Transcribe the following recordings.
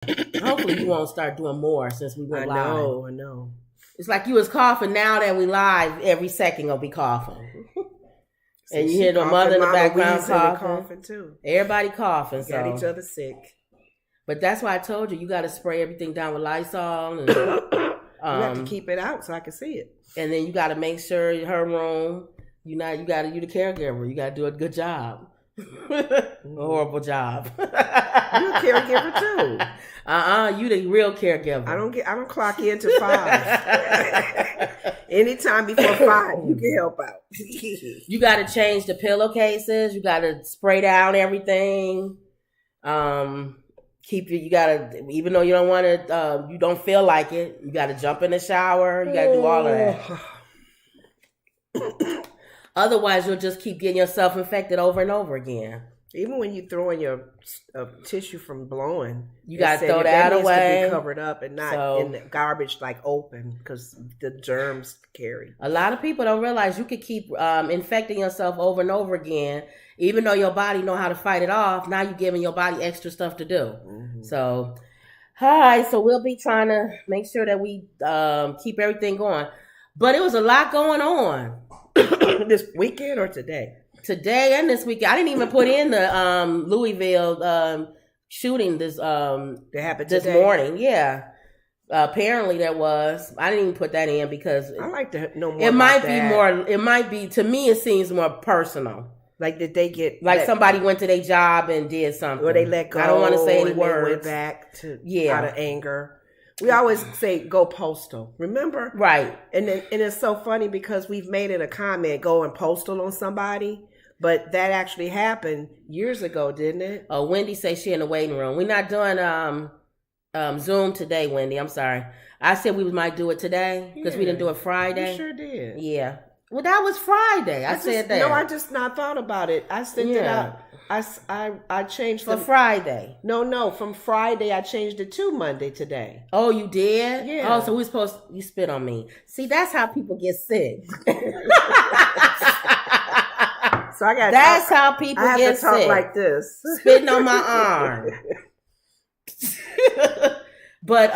Hopefully you won't start doing more since we went live. I know. It's like you was coughing. Now that we live, every second gonna be coughing. And you hear the mother in the background coughing too. Everybody coughing. Got each other sick. But that's why I told you, you got to spray everything down with Lysol. And, you have to keep it out so I can see it. And then you got to make sure her room, you the caregiver. You got to do a good job. A horrible job. You're a caregiver too. You the real caregiver. I don't clock in till 5. Anytime before 5, you can help out. You got to change the pillowcases. You got to spray down everything. You gotta, even though you don't want to, you don't feel like it, you gotta jump in the shower. You gotta do all of that. Otherwise, you'll just keep getting yourself infected over and over again. Even when you throw in your tissue from blowing, you gotta throw that away. It needs to be covered up and not in the garbage like open because the germs carry. A lot of people don't realize you could keep infecting yourself over and over again, even though your body know how to fight it off. Now you're giving your body extra stuff to do. Mm-hmm. So, hi. So we'll be trying to make sure that we keep everything going. But it was a lot going on this weekend or today. Today and this weekend. I didn't even put in the Louisville shooting this that happened this today? morning. Yeah. Apparently there was. I didn't even put that in because I like to know more. It might be to me it seems more personal. Like did they get somebody went to their job and did something. Or they let go. I don't want to say any words. They went back to out of anger. We always say go postal. Remember? Right. And it's so funny because we've made it a comment going postal on somebody. But that actually happened years ago, didn't it? Oh, Wendy says she in the waiting room. We're not doing Zoom today, Wendy. I'm sorry. I said we might do it today because we didn't do it Friday. You sure did. Yeah. Well, that was Friday. I said that. No, I just not thought about it. I sent it out. I changed for Friday. No. From Friday, I changed it to Monday today. Oh, you did? Yeah. Oh, so you spit on me. See, that's how people get sick. So I got. That's how people get sick. I have to talk like this, spitting on my arm. But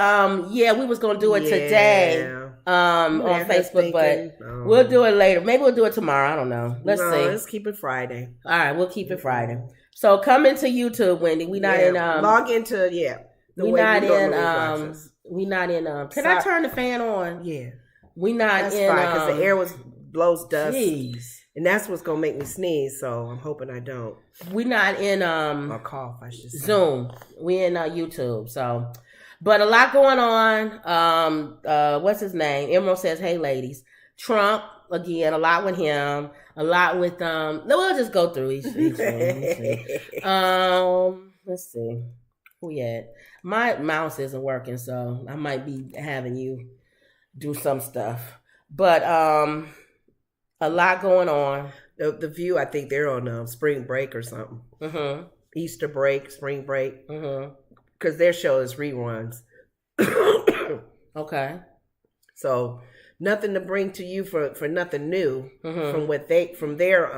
we was gonna do it today on Facebook, but we'll do it later. Maybe we'll do it tomorrow. I don't know. Let's see. Let's keep it Friday. All right, we'll keep it Friday. So come into YouTube, Wendy. We not in log into we not in we not in can I turn the fan on? Yeah. We not that's in because the air blows dust. Jeez. And that's what's gonna make me sneeze, so I'm hoping I don't. We not in or cough, I should say. Zoom. We in YouTube. So but a lot going on. What's his name? Emerald says, hey ladies. Trump, again, a lot with him. A lot with we'll just go through each one. Let's see. Who yet? My mouse isn't working, so I might be having you do some stuff. But a lot going on. The View, I think they're on spring break or something. Mm-hmm. Easter break, spring break. Mm-hmm. Because their show is reruns. Okay. So nothing to bring to you for nothing new mm-hmm. from their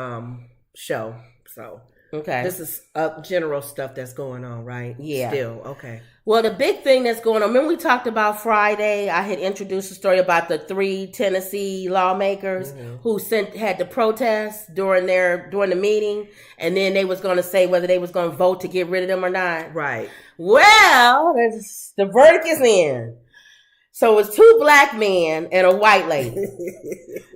show. So okay, this is general stuff that's going on, right? Yeah. Still okay. Well, the big thing that's going on. Remember we talked about Friday? I had introduced a story about the 3 Tennessee lawmakers mm-hmm. who had to protest during the meeting, and then they was going to say whether they was going to vote to get rid of them or not. Right. Well, the verdict is in. So it's 2 black men and a white lady.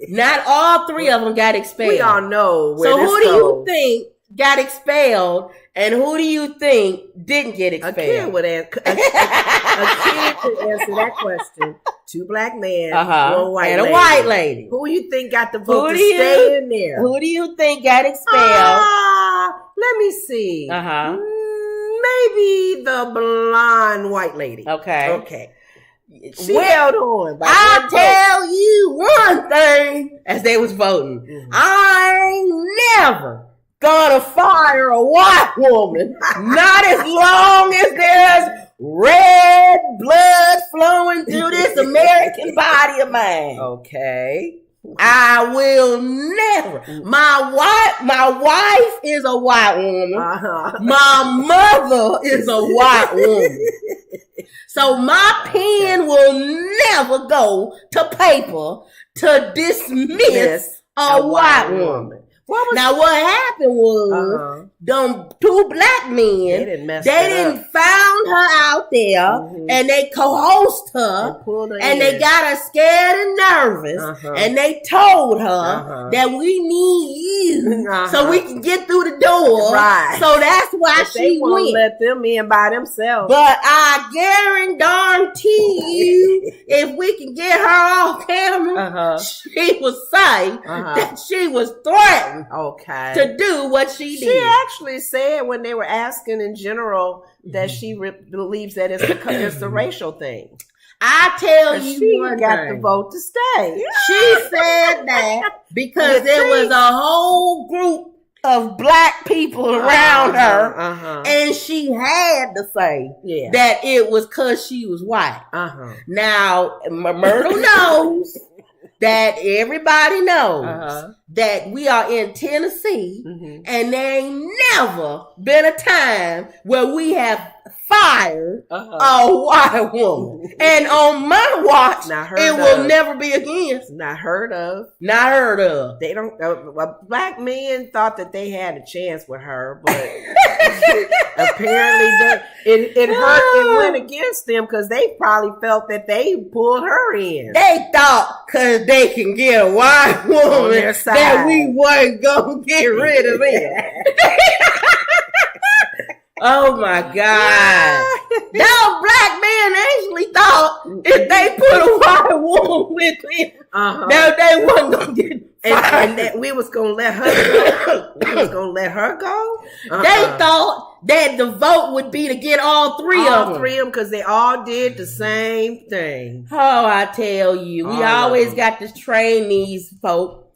Not all 3 of them got expelled. We all know where so this who do you think got expelled and who do you think didn't get expelled? A kid could answer that question. 2 black men, 1 white and lady. A white lady. Who you think got the vote to stay in there? Who do you think got expelled? Let me see. Maybe the blonde white lady. Okay. She held on. I'll tell you one thing as they was voting. Mm-hmm. I ain't never gonna fire a white woman. Not as long as there's red blood flowing through this American body of mine. Okay. I will never. My wife is a white woman. My mother is a white woman. So my pen will never go to paper to dismiss a white woman. What happened was them two black men, they didn't found her out there and they coerced her and they got her scared and nervous and they told her that we need you so we can get through the door. Right. So that's why she went. Let them in by themselves. But I guarantee you, if we can get her off camera, she will say that she was threatened. Okay. To do what she did. She actually said when they were asking in general that she believes that it's the racial thing. I tell you, she got the vote to stay. She said that because there was a whole group of black people around her, and she had to say that it was because she was white. Now, Myrtle knows. That everybody knows that we are in Tennessee and there ain't never been a time where we have fired a white woman. And on my watch, it will never be again. Not heard of. Not heard of. They don't. Black men thought that they had a chance with her, but apparently it hurt and went against them because they probably felt that they pulled her in. They thought because they can get a white woman that we weren't going to get rid of it. Oh my God. Those black men actually thought if they put a white woman with him, that they wasn't going to get and that we was going to let her go. We was going to let her go? They thought that the vote would be to get all three of them. Because they all did the same thing. Oh, I tell you. We always got to train these folk.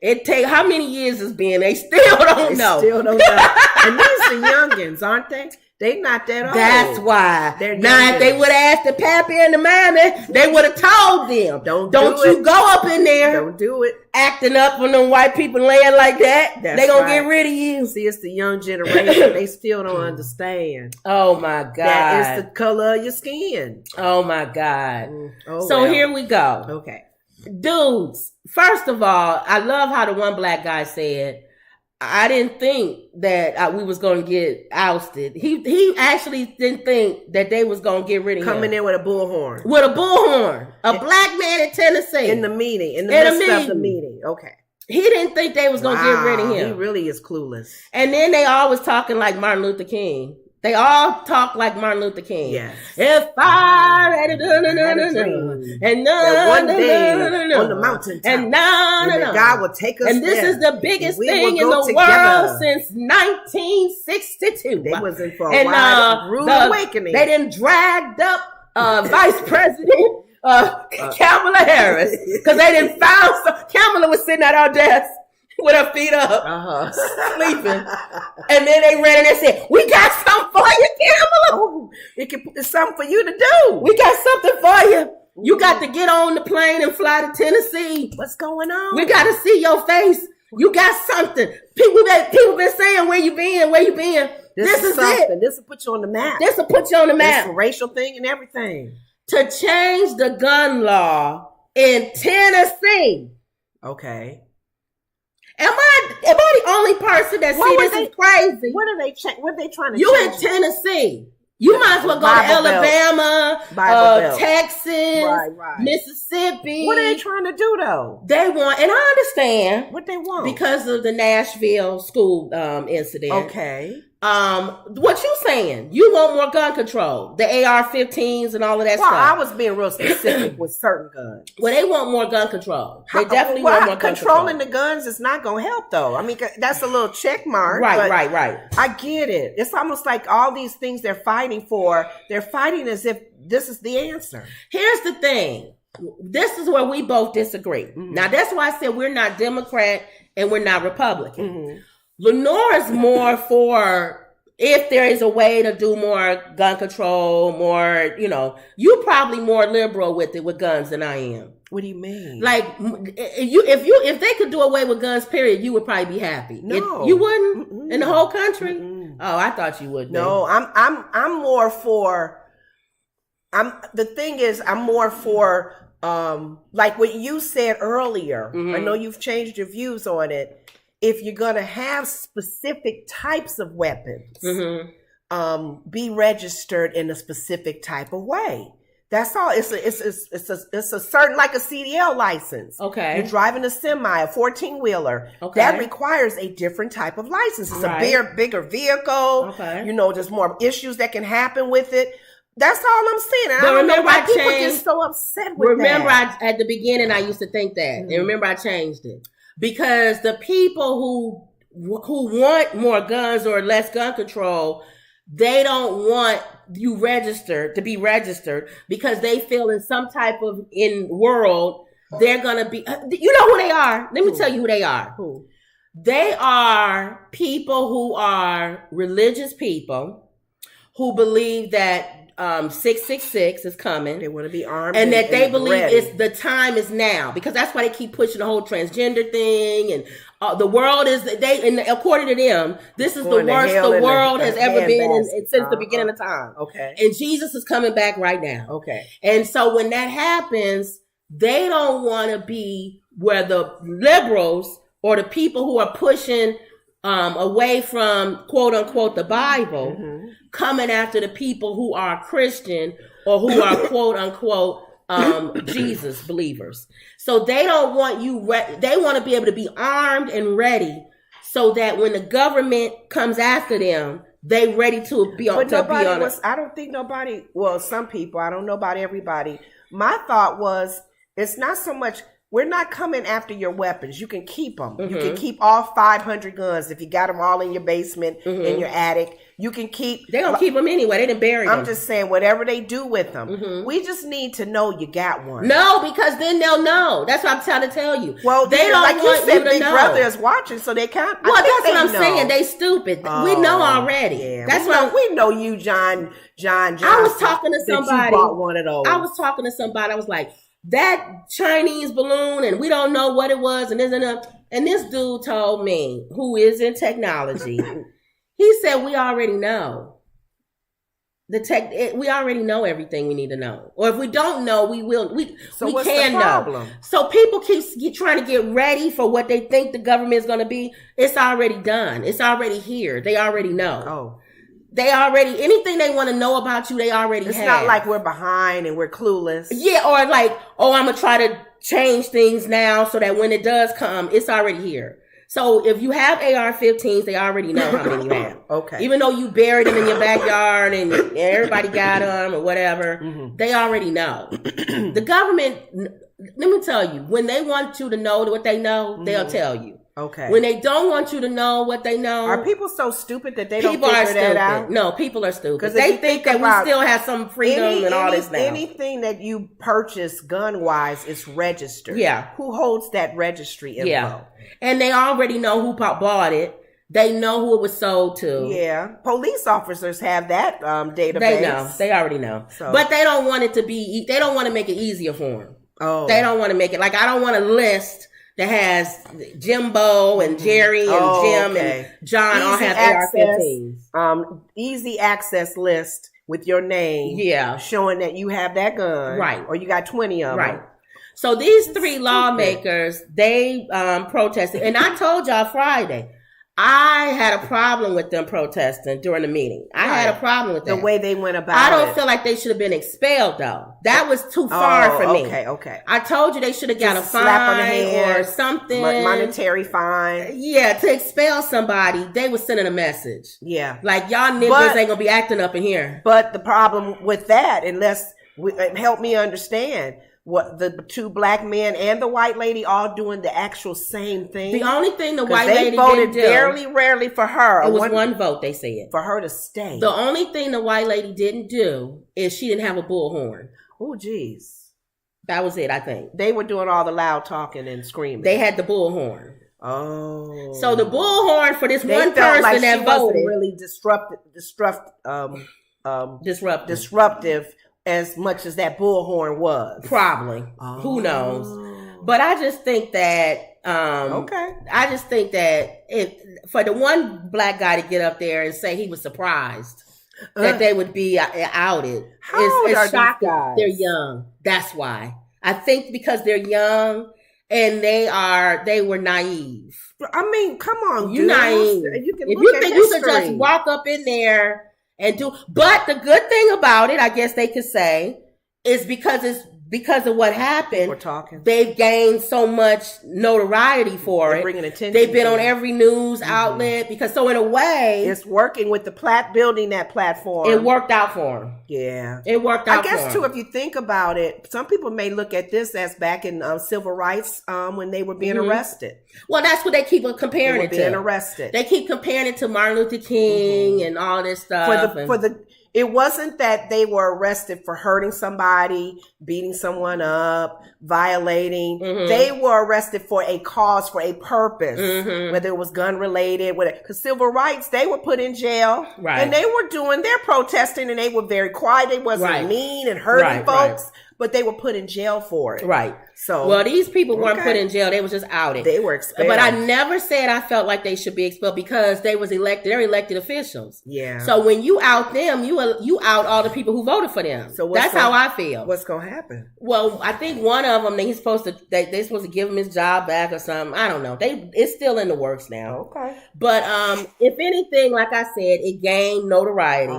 It take how many years it's been? They still don't know. Still don't know. And these are youngins, aren't they? They not that old. That's why. Now, if they would have asked the pappy and the mammy, they would have told them, don't you go up in there. Don't do it. Acting up on them white people land like that. They gonna get rid of you. See, it's the young generation. They still don't understand. Oh my God. That is the color of your skin. Oh my God. Here we go. Okay. Dudes, first of all, I love how the one black guy said, I didn't think that we was going to get ousted. He actually didn't think that they was going to get rid of him. Coming in with a bullhorn. With a bullhorn. A black man in Tennessee. In the meeting. In the midst of the meeting. Okay. He didn't think they was going to get rid of him. He really is clueless. And then they always talking like Martin Luther King. They all talk like Martin Luther King. Yes. If I had and one day on the mountain top, and God will take us. And this is the biggest thing in the world since 1962. They was in for a rude awakening. They done dragged up Vice President Kamala Harris because they done found Kamala was sitting at our desk. With her feet up, sleeping. And then they ran in and said, we got something for you, Kamala. Oh, it's something for you to do. We got something for you. You got to get on the plane and fly to Tennessee. What's going on? We got to see your face. You got something. People been saying, where you been? Where you been? This is it. This will put you on the map. This will put you on the map. It's a racial thing and everything. To change the gun law in Tennessee. Okay. Am I the only person that see this is crazy? What are they trying to You change? in Tennessee. You might as well go to Alabama, Texas, Mississippi. What are they trying to do though? They want, and I understand what they want because of the Nashville school incident. Okay. What you saying? You want more gun control, the AR-15s and all of that stuff. I was being real specific with certain guns. Well, they want more gun control. They definitely want more gun control. Controlling the guns is not going to help, though. I mean, that's a little check mark. Right. I get it. It's almost like all these things they're fighting for, they're fighting as if this is the answer. Here's the thing. This is where we both disagree. Mm-hmm. Now, that's why I said we're not Democrat and we're not Republican. Mm-hmm. Lenore's more for if there is a way to do more gun control, more, you're probably more liberal with it with guns than I am. What do you mean? Like if they could do away with guns, period, you would probably be happy. No, you wouldn't. Mm-mm. In the whole country. Mm-mm. Oh, I thought you would. No, I'm more for. The thing is, I'm more for like what you said earlier. Mm-hmm. I know you've changed your views on it. If you're gonna have specific types of weapons, mm-hmm. Be registered in a specific type of way. That's all. It's a certain, like a CDL license. Okay. You're driving a semi, a 14-wheeler. Okay. That requires a different type of license. It's Right. a bigger vehicle. Okay. There's more issues that can happen with it. That's all I'm saying. And But I don't know remember, why I people changed- get so upset with Remember, that. at the beginning, I used to think that. Mm-hmm. And remember, I changed it. Because the people who want more guns or less gun control, they don't want you to be registered because they feel in some type of world they're gonna be. You know who they are? Let me tell you who they are. Who? They are people who are religious people who believe that 666 is coming. They want to be armed, and that they believe ready. the time is now, because that's why they keep pushing the whole transgender thing, and the world is and according to them, this is the worst the world has ever been since the beginning of time. Okay, and Jesus is coming back right now. Okay, and so when that happens, they don't want to be where the liberals or the people who are pushing away from quote unquote the Bible, coming after the people who are Christian or who are quote unquote Jesus believers. So they don't want you. They want to be able to be armed and ready, so that when the government comes after them, they ready to be on. But nobody was. I don't think nobody. Well, some people. I don't know about everybody. My thought was, it's not so much. We're not coming after your weapons. You can keep them. You can keep all 500 guns if you got them all in your basement, in your attic. You can keep. They're going to keep them anyway. They didn't bury them. I'm just saying, whatever they do with them, we just need to know you got one. No, because then they'll know. That's what I'm trying to tell you. Well, they don't like want you said, you to Big know. Brother is watching, so they can't. Well, that's what I'm saying. They stupid. We know already. Yeah. That's we know you, John. I was talking to somebody. You bought one of those. I was talking to somebody. I was like, that Chinese balloon, and we don't know what it was, and this dude told me, who is in technology, he said, we already know we already know everything we need to know, or if we don't know, we will. So we what's can the problem? know. So people keep trying to get ready for what they think the government is going to be. It's already done. It's already here. They already know. Oh. They already, anything they want to know about you, they already have. It's not like we're behind and we're clueless. Yeah, or like, I'm going to try to change things now so that when it does come, it's already here. So if you have AR-15s, they already know how many you have. Okay. Even though you buried them in your backyard and everybody got them or whatever, they already know. The government, let me tell you, when they want you to know what they know, they'll tell you. Okay. When they don't want you to know what they know. Are people so stupid that they don't figure that out? No, people are stupid. Because they think that we still have some freedom and all this now. Anything that you purchase gun-wise is registered. Yeah. Who holds that registry info? Yeah. And they already know who bought it. They know who it was sold to. Yeah. Police officers have that database. They know. They already know. So. But they don't want it to be, they don't want to make it easier for them. Oh. They don't want to make it, like, I don't want a list that has Jimbo and Jerry and Jim and John all have AR-15s. Easy access list with your name. Yeah. Showing that you have that gun. Right. Or you got 20 of them. Right. So these three lawmakers, they protested. And I told y'all Friday, I had a problem with them protesting during the meeting. I had a problem with that. The way they went about it. I don't feel like they should have been expelled, though. That was too far for me. Okay. I told you they should have got a slap on the fine head, or something. Monetary fine. Yeah, to expel somebody, they were sending a message. Yeah. Like, y'all niggas ain't gonna be acting up in here. But the problem with that, help me understand, what the two black men and the white lady all doing the actual same thing. The only thing the white lady voted didn't do, very rarely for her. It was one vote, they said. For her to stay. The only thing the white lady didn't do is she didn't have a bullhorn. Oh, geez. That was it, I think. They were doing all the loud talking and screaming. They had the bullhorn. Oh. So the bullhorn for this they one felt person like that she voted wasn't really disruptive as much as that bullhorn was. Probably. Oh. Who knows? But I just think that okay. I just think that for the one black guy to get up there and say he was surprised that they would be outed, it's shocking. They're young. That's why. I think because they're young and they were naive. I mean, come on, you're naive. If you think you could just walk up in there and do, but the good thing about it, I guess they could say, is because of what happened. We're talking. They've gained so much notoriety for it. Bringing attention. They've been on every news outlet so in a way, it's working with building that platform. It worked out for them. Yeah, it worked out. I guess too, if you think about it, some people may look at this as back in civil rights when they were being arrested. Well, that's what they keep comparing it to. Being arrested. They keep comparing it to Martin Luther King and all this stuff. It wasn't that they were arrested for hurting somebody, beating someone up, violating. They were arrested for a cause, for a purpose, whether it was gun related, because civil rights, they were put in jail, and they were doing their protesting, and they were very quiet. They wasn't mean and hurting folks, but they were put in jail for it. Right. So, well, these people weren't put in jail; they were just outed. They were expelled. But I never said I felt like they should be expelled because they was elected. They're elected officials. Yeah. So when you out them, you out all the people who voted for them. So that's how I feel. What's gonna happen? Well, I think one of them they're supposed to give him his job back or something. I don't know. It's still in the works now. Okay. But if anything, like I said, it gained notoriety.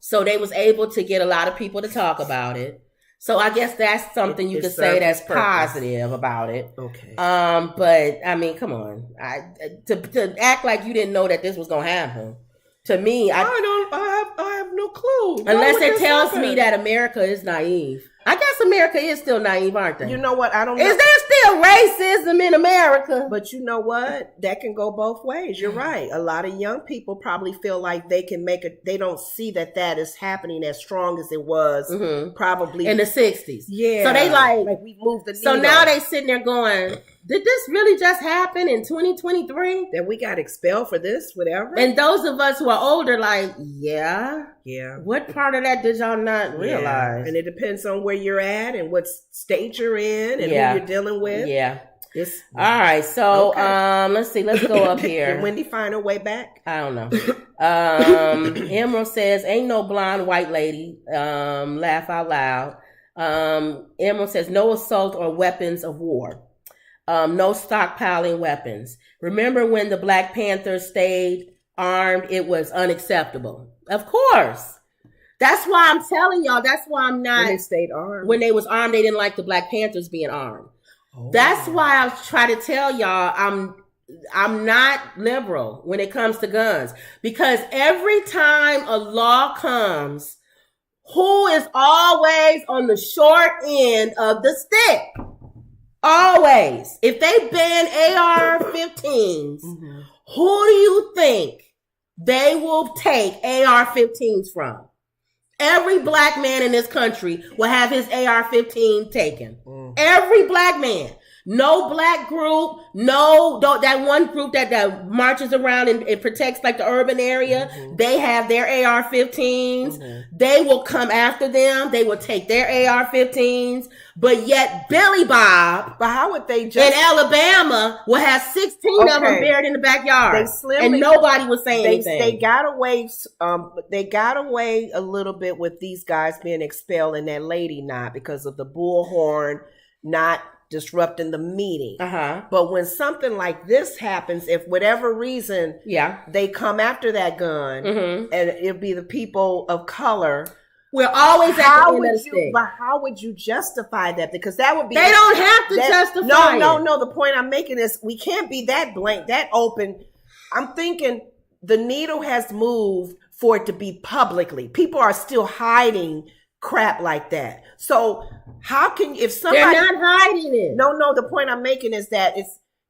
So they was able to get a lot of people to talk about it. So I guess that's something you could say that's positive about it. Okay. But I mean, come on, to act like you didn't know that this was gonna happen. To me, I have no clue. Unless it tells me that America is naive. I guess America is still naive, aren't they? You know what? I don't know. Is there still racism in America? But you know what? That can go both ways. You're right. A lot of young people probably feel like they can they don't see that is happening as strong as it was probably in the 60s. Yeah. So they like we moved the needle. So now they sitting there going, did this really just happen in 2023? That we got expelled for this, whatever? And those of us who are older, like, yeah. What part of that did y'all not realize? And it depends on where you're at and what state you're in and who you're dealing with. Yeah. All right. So, let's see. Let's go up here. Did Wendy find her way back? I don't know. Emerald says, ain't no blonde white lady. Laugh out loud. Emerald says, no assault or weapons of war. No stockpiling weapons. Remember when the Black Panthers stayed armed? It was unacceptable. Of course. That's why I'm telling y'all. That's why I'm not. When they stayed armed. When they was armed, they didn't like the Black Panthers being armed. Oh. That's why I try to tell y'all I'm not liberal when it comes to guns. Because every time a law comes, who is always on the short end of the stick? Always. If they ban AR-15s, who do you think they will take AR-15s from? Every black man in this country will have his AR-15 taken. Every black man. No black group, that one group that marches around and protects like the urban area, they have their AR-15s. They will come after them. They will take their AR-15s. But yet Billy Bob, but how would they in Alabama will have 16 of them buried in the backyard. And nobody was saying anything. They got away. They got away a little bit with these guys being expelled and that lady not because of the bullhorn not disrupting the meeting. But when something like this happens, if whatever reason they come after that gun and it'll be the people of color, we're always at the end of the stick. But how would you justify that? Because that would be they don't have to justify No, the point I'm making is we can't be that blank, that open. I'm thinking the needle has moved for it to be publicly. People are still hiding crap like that. So how can if somebody they're not hiding it? No. The point I'm making is that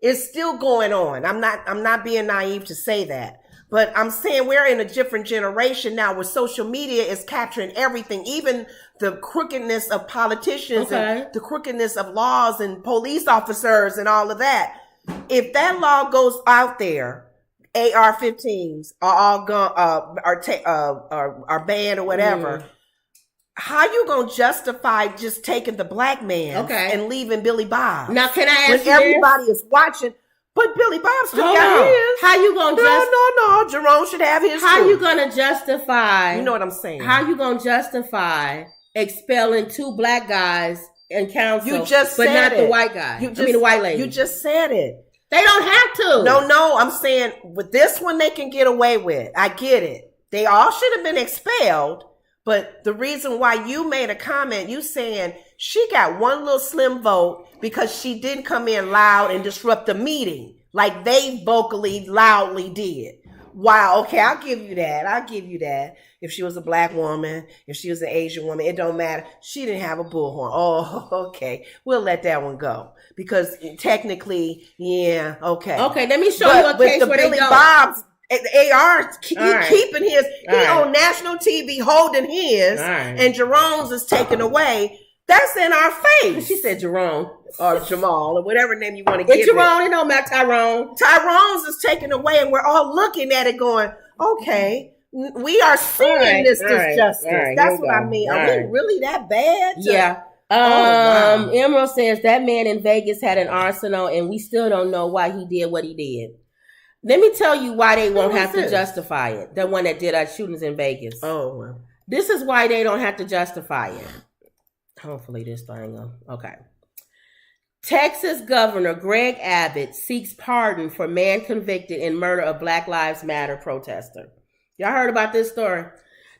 it's still going on. I'm not being naive to say that, but I'm saying we're in a different generation now where social media is capturing everything, even the crookedness of politicians and the crookedness of laws and police officers and all of that. If that law goes out there, AR-15s are all gone, are banned or whatever. How you gonna justify just taking the black man and leaving Billy Bob? Now, can I ask when you everybody is watching? But Billy Bob still got his. How you gonna No. Jerome should have his. How you gonna justify? You know what I'm saying? How you gonna justify expelling 2 black guys in council? You just but said not it. the white guy. The white lady. You just said it. They don't have to. No. I'm saying with this one they can get away with. I get it. They all should have been expelled. But the reason why you made a comment, you saying she got one little slim vote because she didn't come in loud and disrupt the meeting like they vocally, loudly did. Wow, okay, I'll give you that. If she was a black woman, if she was an Asian woman, it don't matter. She didn't have a bullhorn. Oh, okay. We'll let that one go. Because technically, yeah, okay. Okay, let me show you a case where Billy they don't. Bob's AR, keeping his, he on national TV holding his, and Jerome's is taken away. That's in our face. She said Jerome. Or Jamal, or whatever name you want to give it. It's Jerome, it don't matter, Tyrone. Tyrone's is taken away, and we're all looking at it going, okay, we are seeing this justice. That's what I mean. Are we really that bad? Yeah. Wow. Emerald says that man in Vegas had an arsenal, and we still don't know why he did what he did. Let me tell you why they won't have to justify it. The one that did our shootings in Vegas. Oh, well. This is why they don't have to justify it. Hopefully this thing will. Okay. Texas Governor Greg Abbott seeks pardon for man convicted in murder of Black Lives Matter protester. Y'all heard about this story?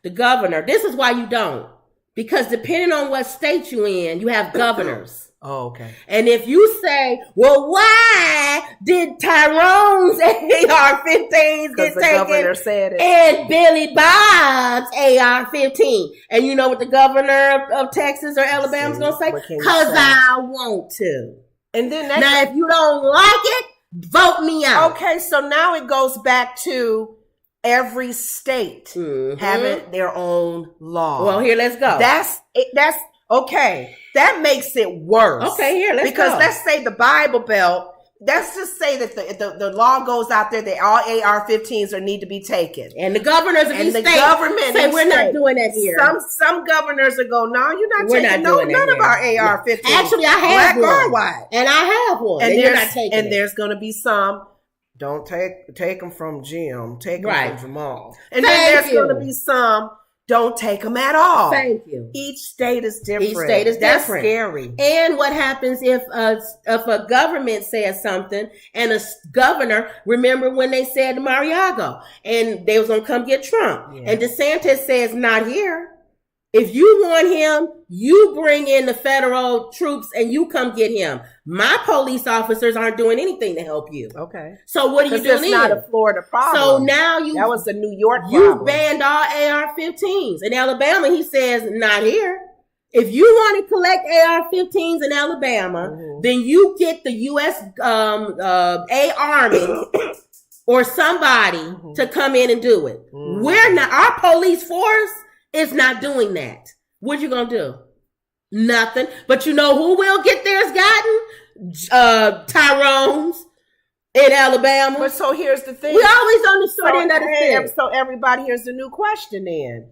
The governor, this is why you don't. Because depending on what state you in, you have governors. Oh, okay. And if you say, well, why did Tyrone's AR-15s get taken said it. and Billy Bob's AR-15? And you know what the governor of Texas or Alabama's going to say? Because I want to. And then now, if you don't like it, vote me out. Okay, so now it goes back to every state having their own law. Well, here, let's go. That's okay. That makes it worse. Okay, here, let's go. Because let's say the Bible Belt, let's just say that the law goes out there that all AR-15s need to be taken. And the governors of these states say we're not doing that here. Some governors will go, no, you're not taking none of our AR-15s. Actually, I have Black one. or white. And I have one. And you're not taking it. There's going to be some, don't take them from Jim, take them from Jamal. And then there's going to be some, don't take them at all. Thank you. Each state is different. That's scary. And what happens if a government says something and a governor, remember when they said to Mariago and they was going to come get Trump. Yeah. And DeSantis says, not here. If you want him, you bring in the federal troops and you come get him. My police officers aren't doing anything to help you. Okay. So what are you doing? That's not a Florida problem. So now that was the New York problem. You banned all AR-15s. In Alabama, he says, not here. If you want to collect AR-15s in Alabama, then you get the U.S. Army or somebody to come in and do it. We're not, our police force is not doing that. What you gonna do? Nothing. But you know who will get theirs gotten? Tyrone's in Alabama. But so here's the thing. We always on the short end of the stick. So everybody, here's the new question then.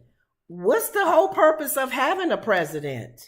What's the whole purpose of having a president?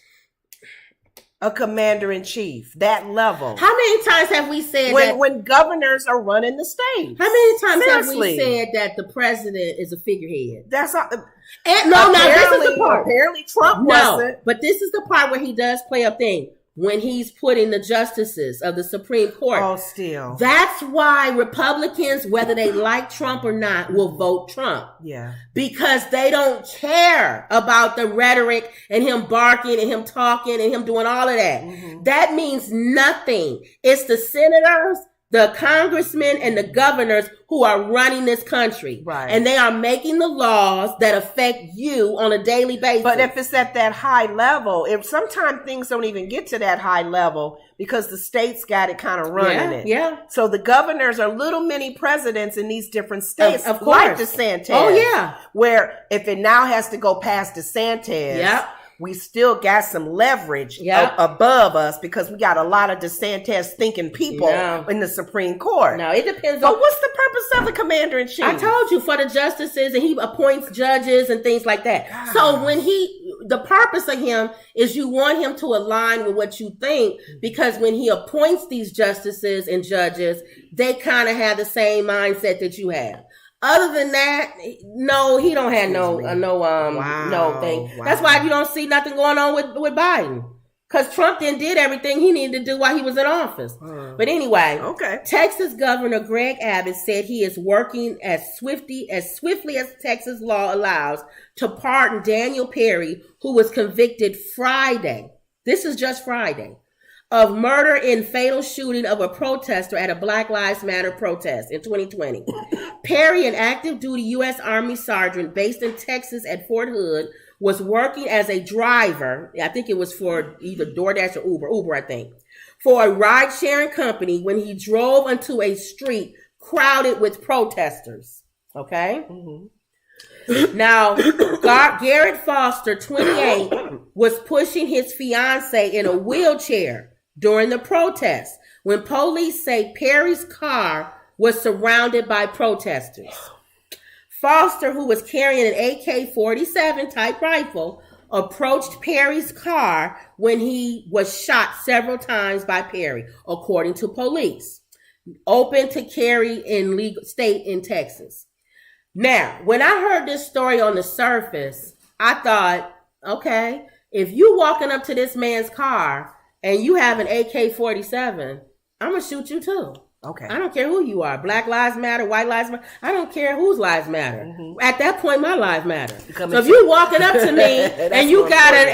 A commander-in-chief, that level. How many times have we said when governors are running the state? How many times have we said that the president is a figurehead? That's not. No, this is the part. Apparently Trump wasn't. But this is the part where he does play a thing. When he's putting the justices of the Supreme Court. Oh, still. That's why Republicans, whether they like Trump or not, will vote Trump. Yeah. Because they don't care about the rhetoric and him barking and him talking and him doing all of that. That means nothing. It's the senators, the congressmen, and the governors who are running this country. Right. And they are making the laws that affect you on a daily basis. But if it's at that high level, if sometimes things don't even get to that high level because the states got it kind of running it. Yeah. So the governors are little mini presidents in these different states. Of course. Like DeSantis. Oh, yeah. Where if it now has to go past DeSantis. Yeah. we still got some leverage above us because we got a lot of DeSantis thinking people in the Supreme Court. No, it depends on... But what's the purpose of the commander-in-chief? I told you, for the justices, and he appoints judges and things like that. God. So when the purpose of him is you want him to align with what you think, because when he appoints these justices and judges, they kind of have the same mindset that you have. Other than that, no, he don't have no thing. Wow. That's why you don't see nothing going on with Biden. Because Trump did everything he needed to do while he was in office. But anyway, Texas Governor Greg Abbott said he is working as swiftly as Texas law allows to pardon Daniel Perry, who was convicted Friday. This is just Friday. Of murder in fatal shooting of a protester at a Black Lives Matter protest in 2020. Perry, an active duty U.S. Army sergeant based in Texas at Fort Hood, was working as a driver. I think it was for either DoorDash or Uber, I think, for a ride-sharing company when he drove onto a street crowded with protesters. Okay? Mm-hmm. Now, Garrett Foster, 28, was pushing his fiancée in a wheelchair during the protest when police say Perry's car was surrounded by protesters. Foster, who was carrying an AK-47 type rifle, approached Perry's car when he was shot several times by Perry, according to police. Open to carry in legal state in Texas. Now, when I heard this story on the surface, I thought, okay, if you walking up to this man's car and you have an AK-47, I'm going to shoot you too. Okay. I don't care who you are. Black lives matter, white lives matter. I don't care whose lives matter. Mm-hmm. At that point, my life matters. So if you walking up to me and you got an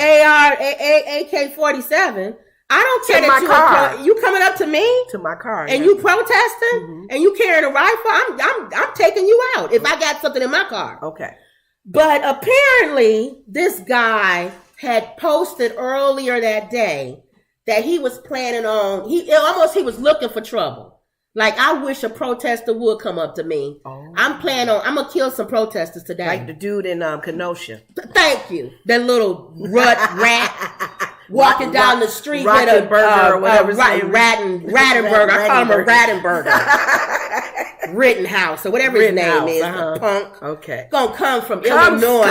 AK-47, I don't care that you coming up to me to my car and you protesting and you carrying a rifle. I'm taking you out if I got something in my car. Okay. But apparently, this guy had posted earlier that day that he was planning on. He was looking for trouble. Like, I wish a protester would come up to me. Oh. I'm going to kill some protesters today. Like the dude in Kenosha. Thank you. That little rat walking down the street with a burger or whatever. Rattenberger. I call him a Rattenberger. Rittenhouse or whatever his name is. Punk. Okay. Gonna come from Illinois.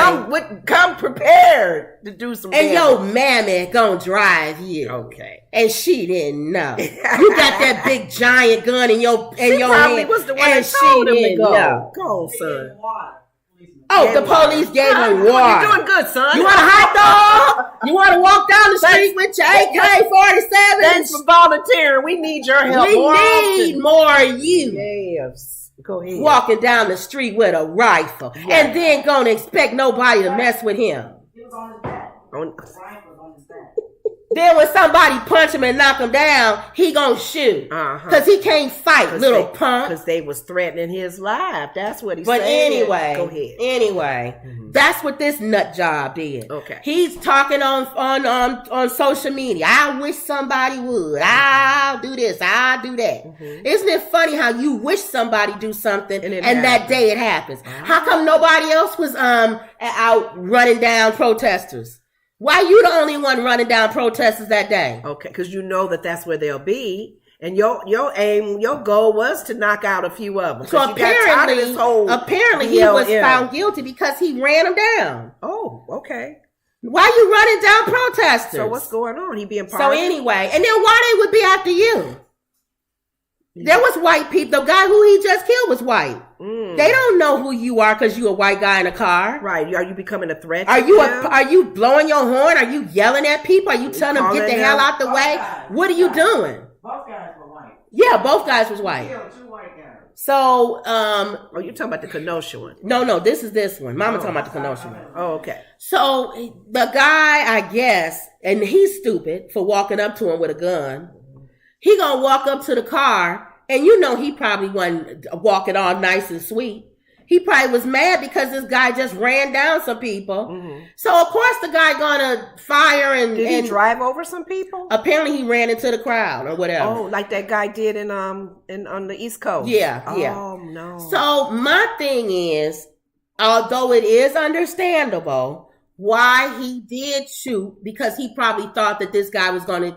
Come prepared to do some damage. And your mammy gonna drive you. Okay. And she didn't know. You got that big giant gun in your hand. Probably was the one that told him to go. Go on, son. Oh, the police gave him water. You're doing good, son. You want a hot dog? You want to walk down the street with your AK-47? Thanks for volunteering. We need your help. We need more of you. Yes. Go ahead. Walking down the street with a rifle. Yeah. And then gonna expect nobody to mess with him. He was on his back. The rifle was on his back. Then when somebody punch him and knock him down, he gonna shoot. Because he can't fight, punk. Because they was threatening his life. That's what he said. But anyway, go ahead. Anyway, that's what this nut job did. Okay. He's talking on social media. I wish somebody would. I'll do this. I'll do that. Mm-hmm. Isn't it funny how you wish somebody do something and that day it happens? How come nobody else was out running down protesters? Why you the only one running down protesters that day? Okay, because you know that's where they'll be. And your goal was to knock out a few of them. So apparently he was found guilty because he ran them down. Oh, okay. Why you running down protesters? So what's going on? He being part So anyway, and then why they would be after you? There was white people. The guy who he just killed was white. They don't know who you are because you a white guy in a car. Right. Are you becoming a threat? Are you blowing your horn? Are you yelling at people? Are you telling them get the hell out the way? What are you doing? Both guys were white. Yeah, both guys was white. Yeah, two white guys. So, you're talking about the Kenosha one. No, this is this one. Mama talking about the Kenosha one. Oh, okay. So the guy, I guess, and he's stupid for walking up to him with a gun. He gonna walk up to the car. And you know he probably wasn't walking all nice and sweet. He probably was mad because this guy just ran down some people. Mm-hmm. So, of course, the guy gonna fire and... Did he drive over some people? Apparently, he ran into the crowd or whatever. Oh, like that guy did on the East Coast? Yeah. Oh, no. So, my thing is, although it is understandable, why he did shoot, because he probably thought that this guy was going to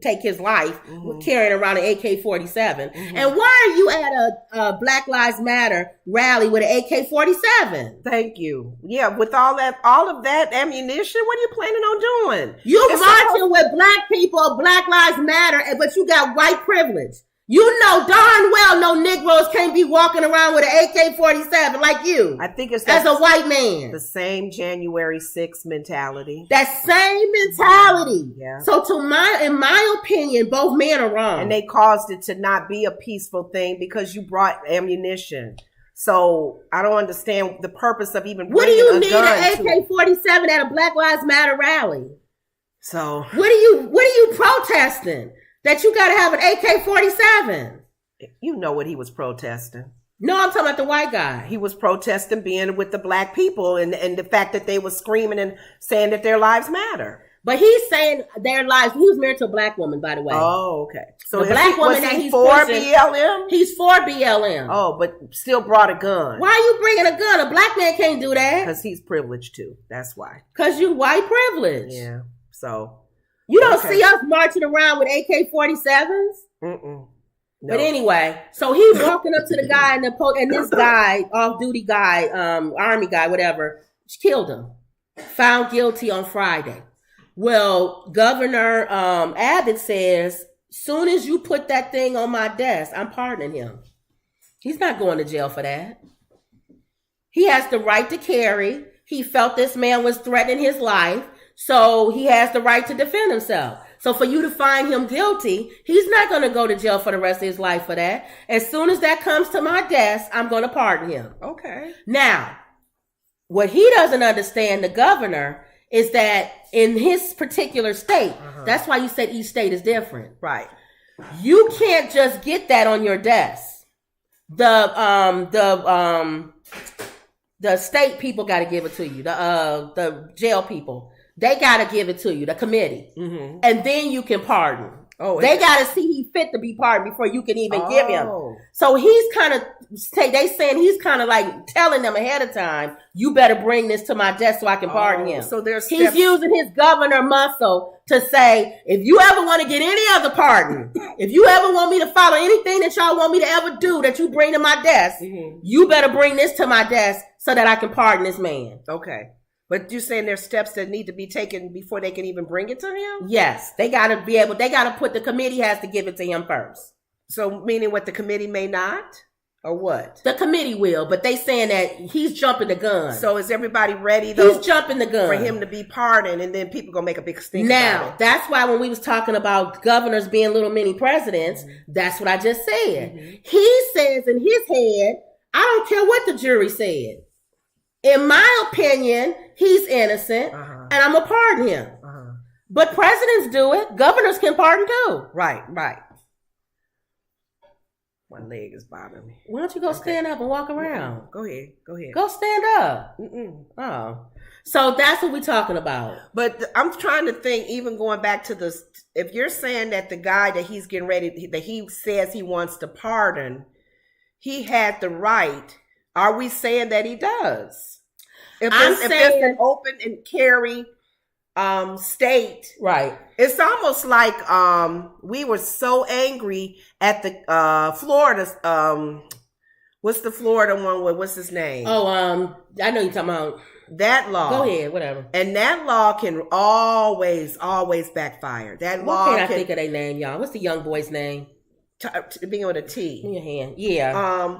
take his life carrying around an AK-47. And why are you at a Black Lives Matter rally with an AK-47? Thank you. Yeah, with all of that ammunition, what are you planning on doing? You marching with black people, Black Lives Matter, but you got white privilege. You know darn well no Negroes can't be walking around with an AK-47 like you. I think it's as a white man. The same January 6th mentality. That same mentality. Yeah. So in my opinion, both men are wrong. And they caused it to not be a peaceful thing because you brought ammunition. So I don't understand the purpose of even what do bringing you need an AK-47 at a Black Lives Matter rally? So what are you protesting? That you got to have an AK-47. You know what he was protesting. No, I'm talking about the white guy. He was protesting being with the black people and the fact that they were screaming and saying that their lives matter. But he's saying their lives. He was married to a black woman, by the way. Oh, okay. So the black woman that he's for pushing, BLM? He's for BLM. Oh, but still brought a gun. Why are you bringing a gun? A black man can't do that. Because he's privileged too. That's why. Because you white privilege. Yeah. So. You don't see us marching around with AK-47s? No. But anyway, so he walking up to the guy and this guy, off-duty guy, army guy, whatever, killed him. Found guilty on Friday. Well, Governor Abbott says, soon as you put that thing on my desk, I'm pardoning him. He's not going to jail for that. He has the right to carry. He felt this man was threatening his life. So he has the right to defend himself. So for you to find him guilty, he's not going to go to jail for the rest of his life for that. As soon as that comes to my desk, I'm going to pardon him. Okay. Now, what he doesn't understand, the governor, is that in his particular state, that's why you said each state is different. Right. You can't just get that on your desk. The state people got to give it to you. The jail people. They got to give it to you, the committee. And then you can pardon. They got to see he fit to be pardoned before you can even give him. So he's kind of, they saying he's kind of like telling them ahead of time, you better bring this to my desk so I can pardon him. So he's using his governor muscle to say, if you ever want to get any other pardon, if you ever want me to follow anything that y'all want me to ever do that you bring to my desk, you better bring this to my desk so that I can pardon this man. Okay. But you're saying there's steps that need to be taken before they can even bring it to him? Yes. They got to the committee has to give it to him first. So meaning what, the committee may not? Or what? The committee will, but they saying that he's jumping the gun. So is everybody ready though? He's jumping the gun. For him to be pardoned, and then people going to make a big stink now, about it. That's why when we was talking about governors being little mini presidents, that's what I just said. He says in his head, I don't care what the jury said. In my opinion, he's innocent, and I'm going to pardon him. But presidents do it. Governors can pardon too. Right. My leg is bothering me. Why don't you go stand up and walk around? Go ahead. Go stand up. Oh. So that's what we're talking about. But I'm trying to think, even going back to this, if you're saying that the guy that he's getting ready, that he says he wants to pardon, he had the right. Are we saying that he does? If it's an open and carry state, right? It's almost like we were so angry at the Florida. What's the Florida one? What's his name? Oh, I know you're talking about that law. Go ahead, whatever. And that law can always backfire. That law. What can't I think of their name, y'all? What's the young boy's name? Being with a T. In your hand, yeah.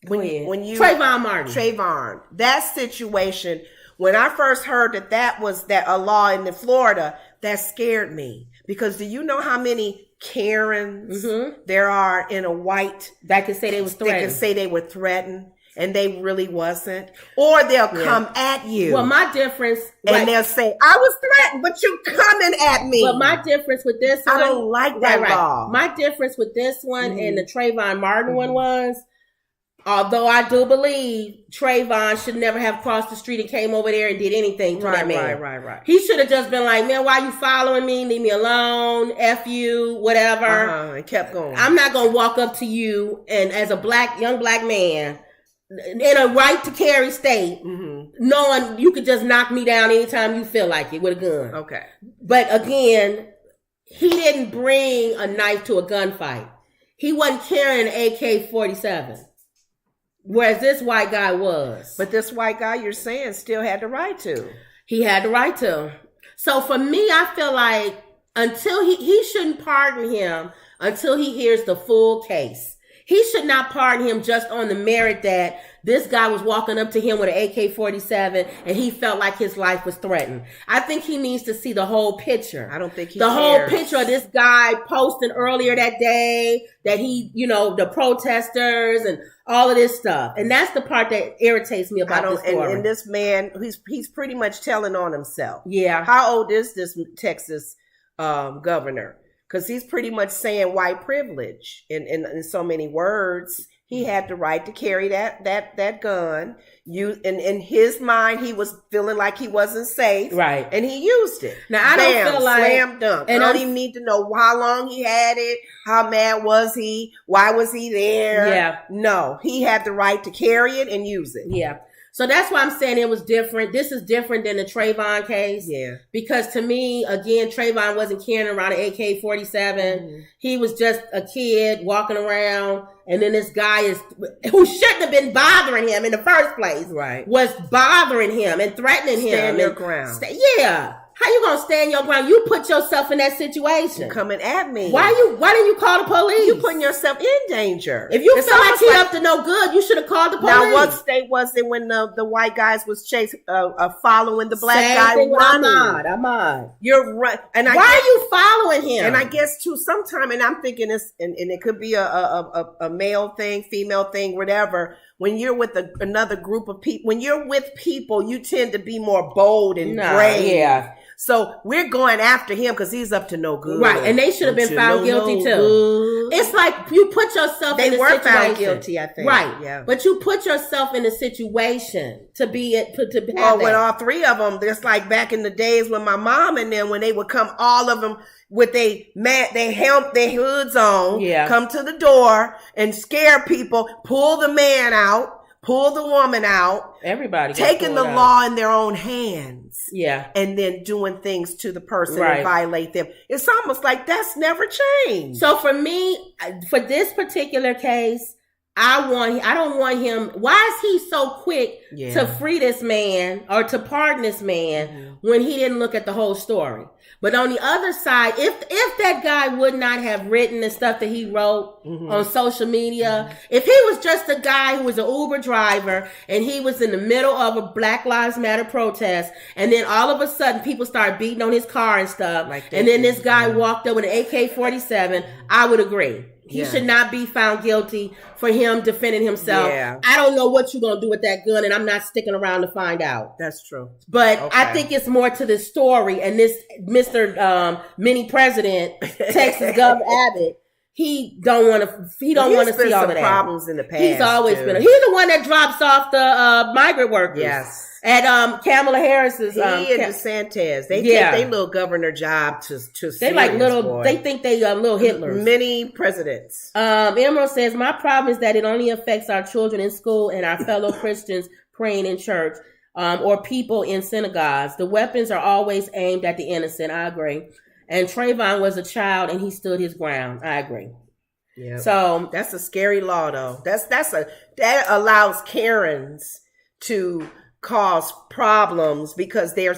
When you Trayvon Martin. Trayvon, that situation, when I first heard that was a law in Florida, that scared me. Because do you know how many Karens there are in a white that can say they was threatened? They can say they were threatened and they really wasn't. Or they'll come at you. Well, my difference, and they'll say, I was threatened, but you're coming at me. But my difference with this one, I don't like that law. My difference with this one and the Trayvon Martin one was, although I do believe Trayvon should never have crossed the street and came over there and did anything to that man. Right. He should have just been like, man, why you following me? Leave me alone. F you, whatever. And kept going. I'm not going to walk up to you and as a young black man in a right to carry state, knowing you could just knock me down anytime you feel like it with a gun. Okay. But again, he didn't bring a knife to a gunfight. He wasn't carrying an AK-47. Whereas this white guy was. But this white guy, you're saying, still had the right to. He had the right to. So for me, I feel like until he shouldn't pardon him until he hears the full case. He should not pardon him just on the merit that this guy was walking up to him with an AK-47 and he felt like his life was threatened. I think he needs to see the whole picture. I don't think he The cares. whole picture of this guy posting earlier that day that he, the protesters and all of this stuff. And that's the part that irritates me about this story. And this man, he's pretty much telling on himself. Yeah. How old is this Texas governor? Because he's pretty much saying white privilege in so many words. He had the right to carry that gun. In his mind, he was feeling like he wasn't safe, right? And he used it. Now I don't feel like slam dunk. And I don't even need to know how long he had it. How mad was he? Why was he there? Yeah. No, he had the right to carry it and use it. Yeah. So that's why I'm saying it was different. This is different than the Trayvon case. Yeah. Because to me, again, Trayvon wasn't carrying around an AK-47. Mm-hmm. He was just a kid walking around. And then this guy who shouldn't have been bothering him in the first place. Right. Was bothering him and threatening him. Stand your ground. Yeah. How you gonna stand your ground? You put yourself in that situation. You're coming at me. Why didn't you call the police? You putting yourself in danger. If you feel like he up to no good, you should have called the police. Now, what state was it when the white guys was chasing, following the black guy running? Ahmaud. You're right. And why are you following him? And I guess too, sometime, and I'm thinking this, and it could be a male thing, female thing, whatever. When you're with another group of people, when you're with people, you tend to be more bold and brave. Yeah. So we're going after him because he's up to no good. Right. And they should have been found guilty too. It's like you put yourself in a situation. They were found guilty, I think. Right. Yeah. But you put yourself in a situation to be it, to have well, with all three of them, just like back in the days when my mom and them, when they would come, all of them with their hoods on, come to the door and scare people, pull the man out, pull the woman out. Everybody taking the law in their own hands. Yeah. And then doing things to the person and violate them. It's almost like that's never changed. So for me, for this particular case, I don't want him. Why is he so quick to free this man or to pardon this man when he didn't look at the whole story? But on the other side, if that guy would not have written the stuff that he wrote on social media, if he was just a guy who was an Uber driver and he was in the middle of a Black Lives Matter protest, and then all of a sudden people started beating on his car and stuff, and then this guy walked up with an AK-47, I would agree. He should not be found guilty for him defending himself. Yeah. I don't know what you're going to do with that gun, and I'm not sticking around to find out. That's true. But I think it's more to this story, and this Mr. Mini President, Texas Gov. Abbott, he don't want to see all of that. Problems in the past. He's always been. He's the one that drops off the migrant workers. Yes. At Kamala Harris's, he and DeSantis, they take their little governor job to they like little. Boy. They think they little Hitlers. Many presidents. Emerald says my problem is that it only affects our children in school and our fellow Christians praying in church, or people in synagogues. The weapons are always aimed at the innocent. I agree. And Trayvon was a child and he stood his ground. I agree. Yeah. So that's a scary law, though. That allows Karens to cause problems because they're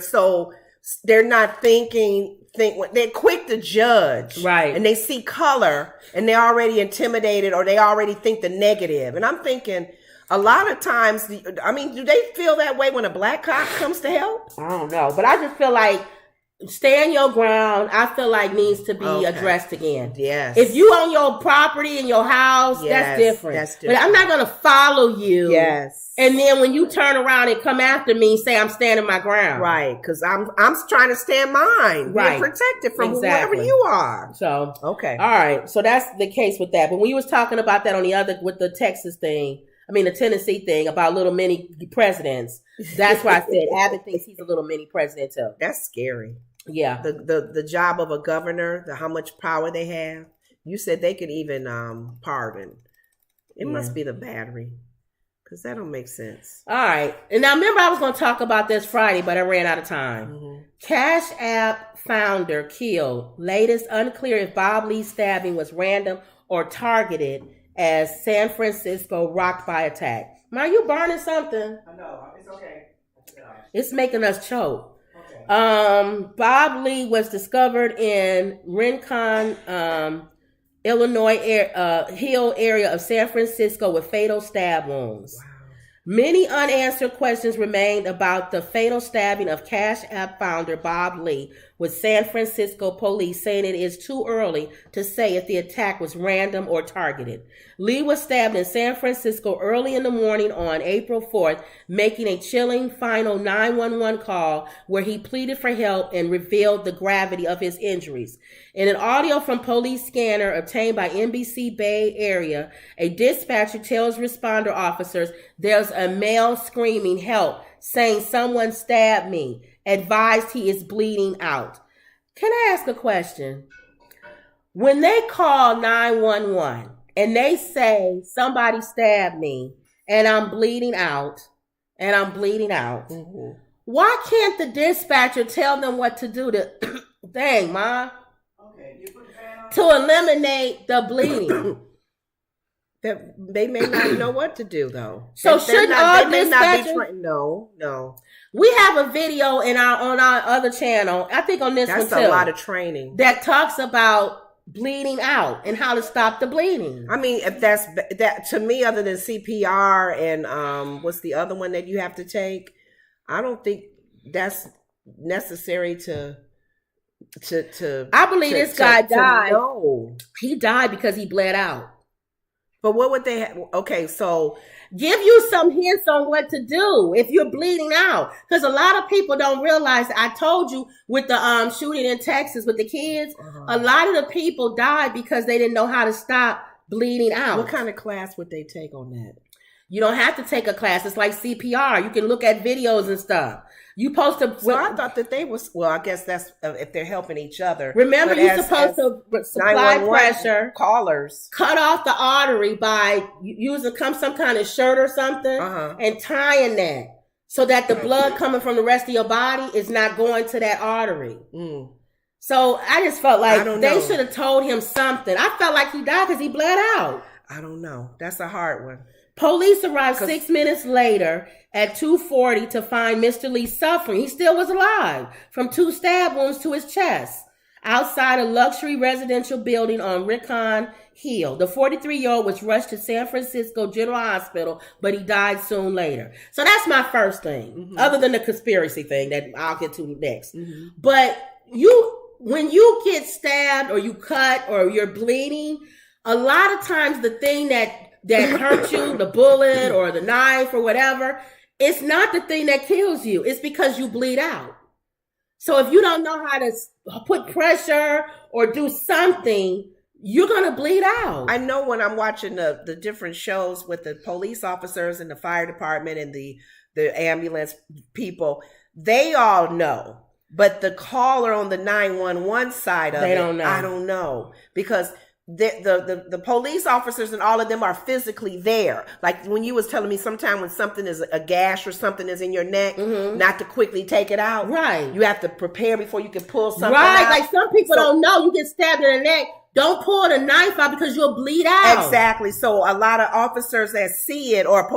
not they're quick to judge, right? And they see color and they're already intimidated or they already think the negative. And I'm thinking a lot of times, do they feel that way when a black cop comes to help? I don't know, but I just feel like stand your ground, I feel like needs to be addressed again. Yes. If you own your property in your house, that's different. But I'm not going to follow you. Yes. And then when you turn around and come after me, say I'm standing my ground. Right. Because I'm trying to stand mine. Right. Being protected from whoever you are. So. Okay. All right. So that's the case with that. But when you was talking about that with the Texas thing, the Tennessee thing about little mini presidents, that's why I said Abbott thinks he's a little mini president too. That's scary. Yeah. The job of a governor, how much power they have. You said they could even pardon. It must be the battery. Because that don't make sense. All right. And now remember I was going to talk about this Friday, but I ran out of time. Cash App founder killed. Latest unclear if Bob Lee's stabbing was random or targeted as San Francisco rocked by attack. Ma, you burning something? I know. It's okay. It's making us choke. Okay. Bob Lee was discovered in Rincon, Illinois Hill area of San Francisco with fatal stab wounds. Wow. Many unanswered questions remained about the fatal stabbing of Cash App founder Bob Lee, with San Francisco police saying it is too early to say if the attack was random or targeted. Lee was stabbed in San Francisco early in the morning on April 4th, making a chilling final 911 call where he pleaded for help and revealed the gravity of his injuries. In an audio from police scanner obtained by NBC Bay Area, a dispatcher tells responder officers there's a male screaming help, saying someone stabbed me, advised he is bleeding out. Can I ask a question? When they call 911 and they say somebody stabbed me and I'm bleeding out, why can't the dispatcher tell them what to do to, dang, Ma, to eliminate the bleeding? That they may not know what to do though. So shouldn't all dispatchers? No. We have a video on our other channel. I think on this one too. That's a lot of training that talks about bleeding out and how to stop the bleeding. I mean, if that's that to me, other than CPR and what's the other one that you have to take? I don't think that's necessary to. I believe this guy died. No, he died because he bled out. But what would they okay, so give you some hints on what to do if you're bleeding out. Because a lot of people don't realize, I told you with the shooting in Texas with the kids, a lot of the people died because they didn't know how to stop bleeding out. What kind of class would they take on that? You don't have to take a class. It's like CPR. You can look at videos and stuff. You supposed to. So I thought that they was. Well, I guess that's if they're helping each other. Remember, you're supposed to supply pressure. Callers cut off the artery by using some kind of shirt or something and tying that so that the blood coming from the rest of your body is not going to that artery. So I just felt like they should have told him something. I felt like he died because he bled out. I don't know. That's a hard one. Police arrived 6 minutes later at 2:40 to find Mr. Lee suffering. He still was alive from 2 stab wounds to his chest outside a luxury residential building on Rincon Hill. The 43-year-old was rushed to San Francisco General Hospital, but he died soon later. So that's my first thing, other than the conspiracy thing that I'll get to next. But when you get stabbed or you cut or you're bleeding, a lot of times the thing that hurt you, the bullet or the knife or whatever, it's not the thing that kills you. It's because you bleed out. So if you don't know how to put pressure or do something, you're going to bleed out. I know when I'm watching the different shows with the police officers and the fire department and the ambulance people, they all know. But the caller on the 911 side of they don't know. I don't know. Because the police officers and all of them are physically there. Like when you was telling me sometime when something is a gash or something is in your neck, not to quickly take it out. Right. You have to prepare before you can pull something out. Right. Like some people don't know. You get stabbed in the neck. Don't pull the knife out because you'll bleed out. Exactly. So a lot of officers that see it or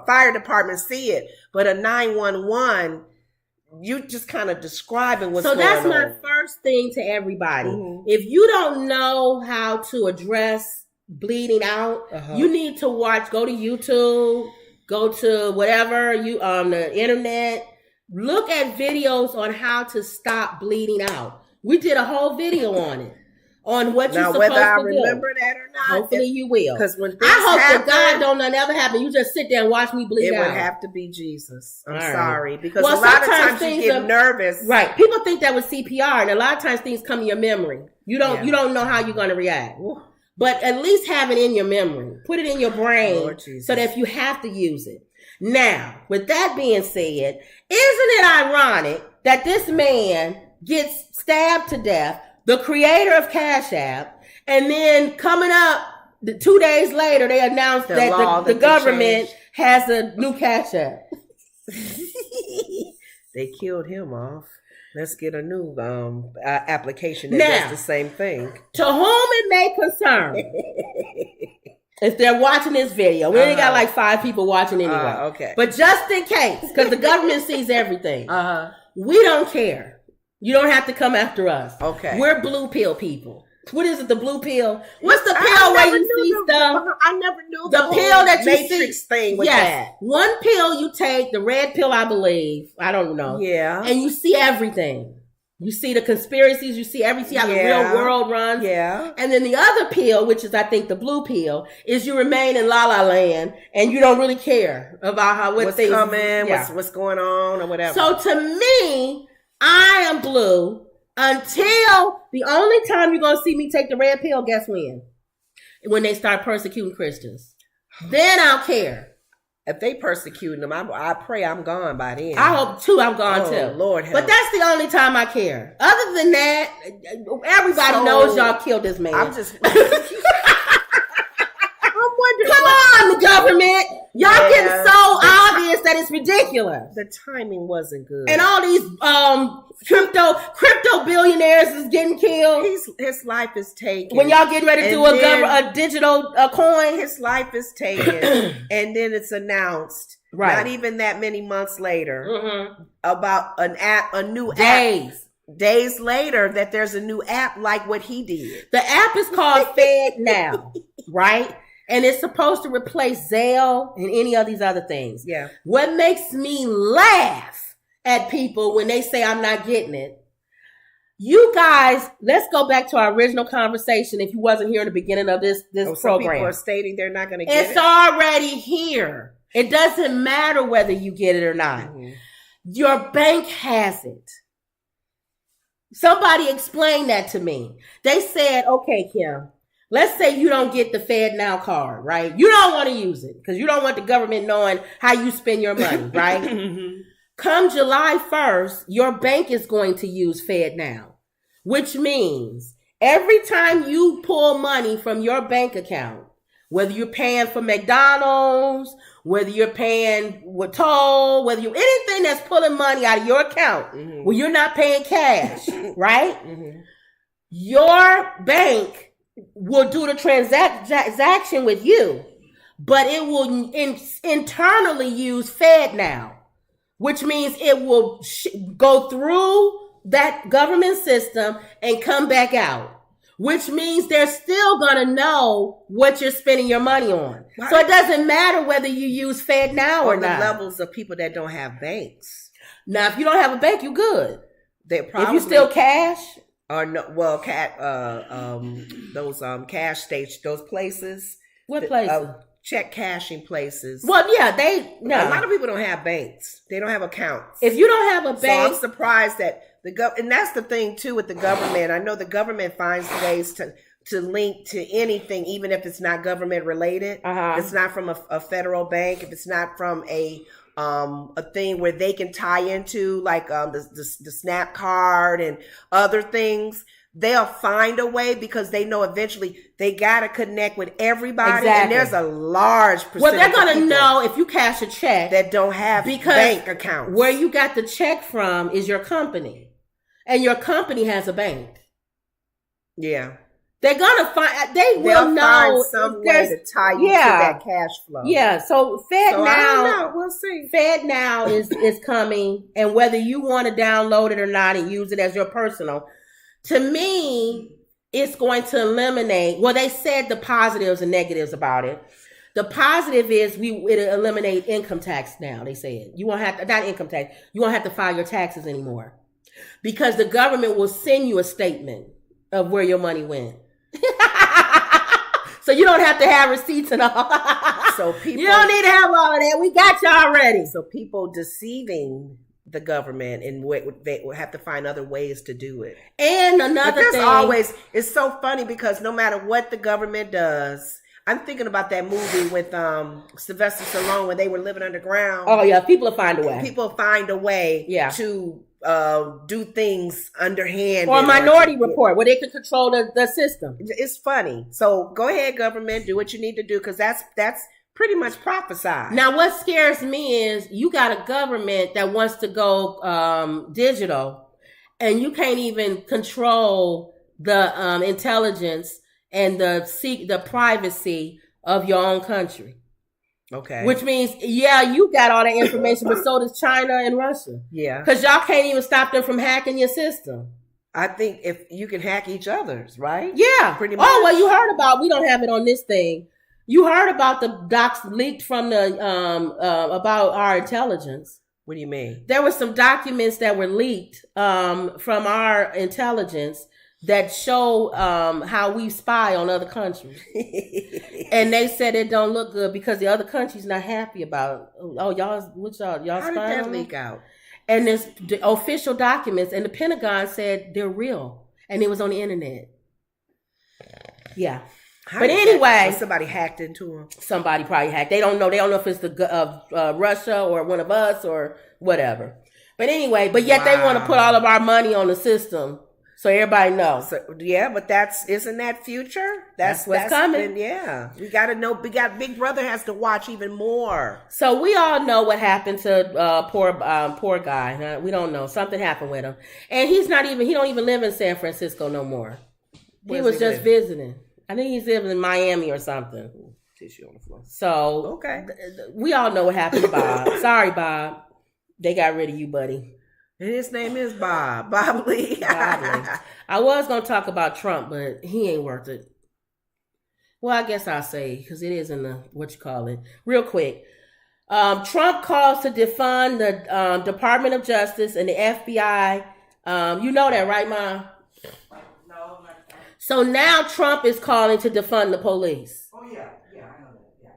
fire department see it, but a 911, you just kind of describing what's going on. So that's my first thing to everybody. If you don't know how to address bleeding out, you need to go to YouTube, go to whatever the internet, look at videos on how to stop bleeding out. We did a whole video on it. On what you're supposed to do. Now, whether I remember that or not. Hopefully you will. Because when I hope that God don't ever happen. You just sit there and watch me bleed out. It would have to be Jesus. I'm sorry. Because a lot of times you get nervous. Right. People think that was CPR, and a lot of times things come in your memory. You don't know how you're going to react. But at least have it in your memory. Put it in your brain so that if you have to use it. Now, with that being said, isn't it ironic that this man gets stabbed to death, the creator of Cash App, and then coming up 2 days later, they announced that the government has a new Cash App. They killed him off. Let's get a new application that Now, does the same thing. To whom it may concern, if they're watching this video, we only got like 5 people watching anyway. Okay. But just in case, because the government sees everything, we don't care. You don't have to come after us. Okay. We're blue pill people. What is it? The blue pill? What's the pill where you see stuff? I never knew the pill that you Matrix see. thing with that. One pill you take, the red pill, I believe. I don't know. Yeah. And you see everything. You see the conspiracies. You see everything. How the real world runs. Yeah. And then the other pill, which is I think the blue pill, is you remain in la la land and you don't really care about what's things coming, what's going on, or whatever. So to me, I am blue. Until the only time you're going to see me take the red pill, guess when? When they start persecuting Christians. Then I'll care. If they persecuting them, I pray I'm gone by then. I hope too I'm gone too. Lord help. But that's the only time I care. Other than that, everybody knows y'all killed this man. I'm just... Come on, the government. Y'all getting so obvious that it's ridiculous. The timing wasn't good. And all these crypto billionaires is getting killed. His life is taken. When y'all getting ready to do a digital coin. His life is taken. And then it's announced, not even that many months later, about a new app. Days later, that there's a new app like what he did. The app is called Fed Now, right? And it's supposed to replace Zelle and any of these other things. Yeah. What makes me laugh at people when they say I'm not getting it, you guys, let's go back to our original conversation if you wasn't here in the beginning of this program. Some people are stating they're not going to get it. It's already here. It doesn't matter whether you get it or not. Mm-hmm. Your bank has it. Somebody explained that to me. They said, okay, Kim, let's say you don't get the Fed Now card, right? You don't want to use it because you don't want the government knowing how you spend your money, right? Come July 1st, your bank is going to use Fed Now, which means every time you pull money from your bank account, whether you're paying for McDonald's, whether you're paying with toll, whether you anything that's pulling money out of your account, where you're not paying cash, right? Your bank will do the transaction with you, but it will internally use Fed Now, which means it will go through that government system and come back out. Which means they're still going to know what you're spending your money on. Right. So it doesn't matter whether you use Fed Now or not. The levels of people that don't have banks. Now, if you don't have a bank, you're good. They probably, if you still cash. Or no, well, those cash station, those places. What places? Check cashing places. Well, yeah, a lot of people don't have banks. They don't have accounts. If you don't have a bank. So I'm surprised that and that's the thing too with the government. I know the government finds ways to link to anything, even if it's not government related. If it's not from a federal bank, if it's not from a thing where they can tie into like the Snap card and other things. They'll find a way because they know eventually they got to connect with everybody. Exactly. And there's a large percentage. Well, they're going to know if you cash a check that don't have bank accounts. Where you got the check from is your company. And your company has a bank. Yeah. They're going to find, they'll know. Find some way to tie you to that cash flow. Yeah. So Fed Now. I don't know. We'll see. Fed Now is coming. And whether you want to download it or not and use it as your personal, to me, it's going to eliminate, well, they said the positives and negatives about it. The positive is it'll eliminate income tax now, they said. You won't have to, not income tax, you won't have to file your taxes anymore. Because the government will send you a statement of where your money went. So you don't have to have receipts and all. So people, you don't need to have all of that. We got you already. So people deceiving the government and they will have to find other ways to do it. And another thing. Always, it's so funny because no matter what the government does, I'm thinking about that movie with Sylvester Stallone when they were living underground. Oh yeah, people will find a way. People find a way to do things underhand. Or Minority Report, where they can control the system. It's funny. So go ahead, government, do what you need to do because that's pretty much prophesied. Now, what scares me is you got a government that wants to go digital, and you can't even control the intelligence and the privacy of your own country. Okay. Which means, you got all that information, but so does China and Russia. Yeah. Because y'all can't even stop them from hacking your system. I think if you can hack each other's, right? Yeah. Pretty much. Oh, well, you heard about, we don't have it on this thing. You heard about the docs leaked from the, about our intelligence. What do you mean? There were some documents that were leaked from our intelligence that show how we spy on other countries. And they said it don't look good because the other country's not happy about it. Oh, y'all spying How did that on leak them? out? And there's the official documents, and the Pentagon said they're real, and it was on the internet. Yeah. But anyway, somebody hacked into them. Somebody probably hacked. They don't know. They don't know if it's the Russia or one of us or whatever. But anyway, but yet they want to put all of our money on the system. So everybody knows. So, yeah, but isn't that future? That's coming. We got to know. Big Brother has to watch even more. So we all know what happened to poor guy. We don't know. Something happened with him, and he don't even live in San Francisco no more. He was just visiting. I think he's living in Miami or something. Tissue on the floor. So okay, we all know what happened to Bob. Sorry, Bob. They got rid of you, buddy. And his name is Bob Lee. Bob Lee. I was going to talk about Trump, but he ain't worth it. Well, I guess I'll say, because it is in the, real quick. Trump calls to defund the Department of Justice and the FBI. You know that, right, Mom? No, not So now Trump is calling to defund the police. Oh, yeah, I know that, yeah.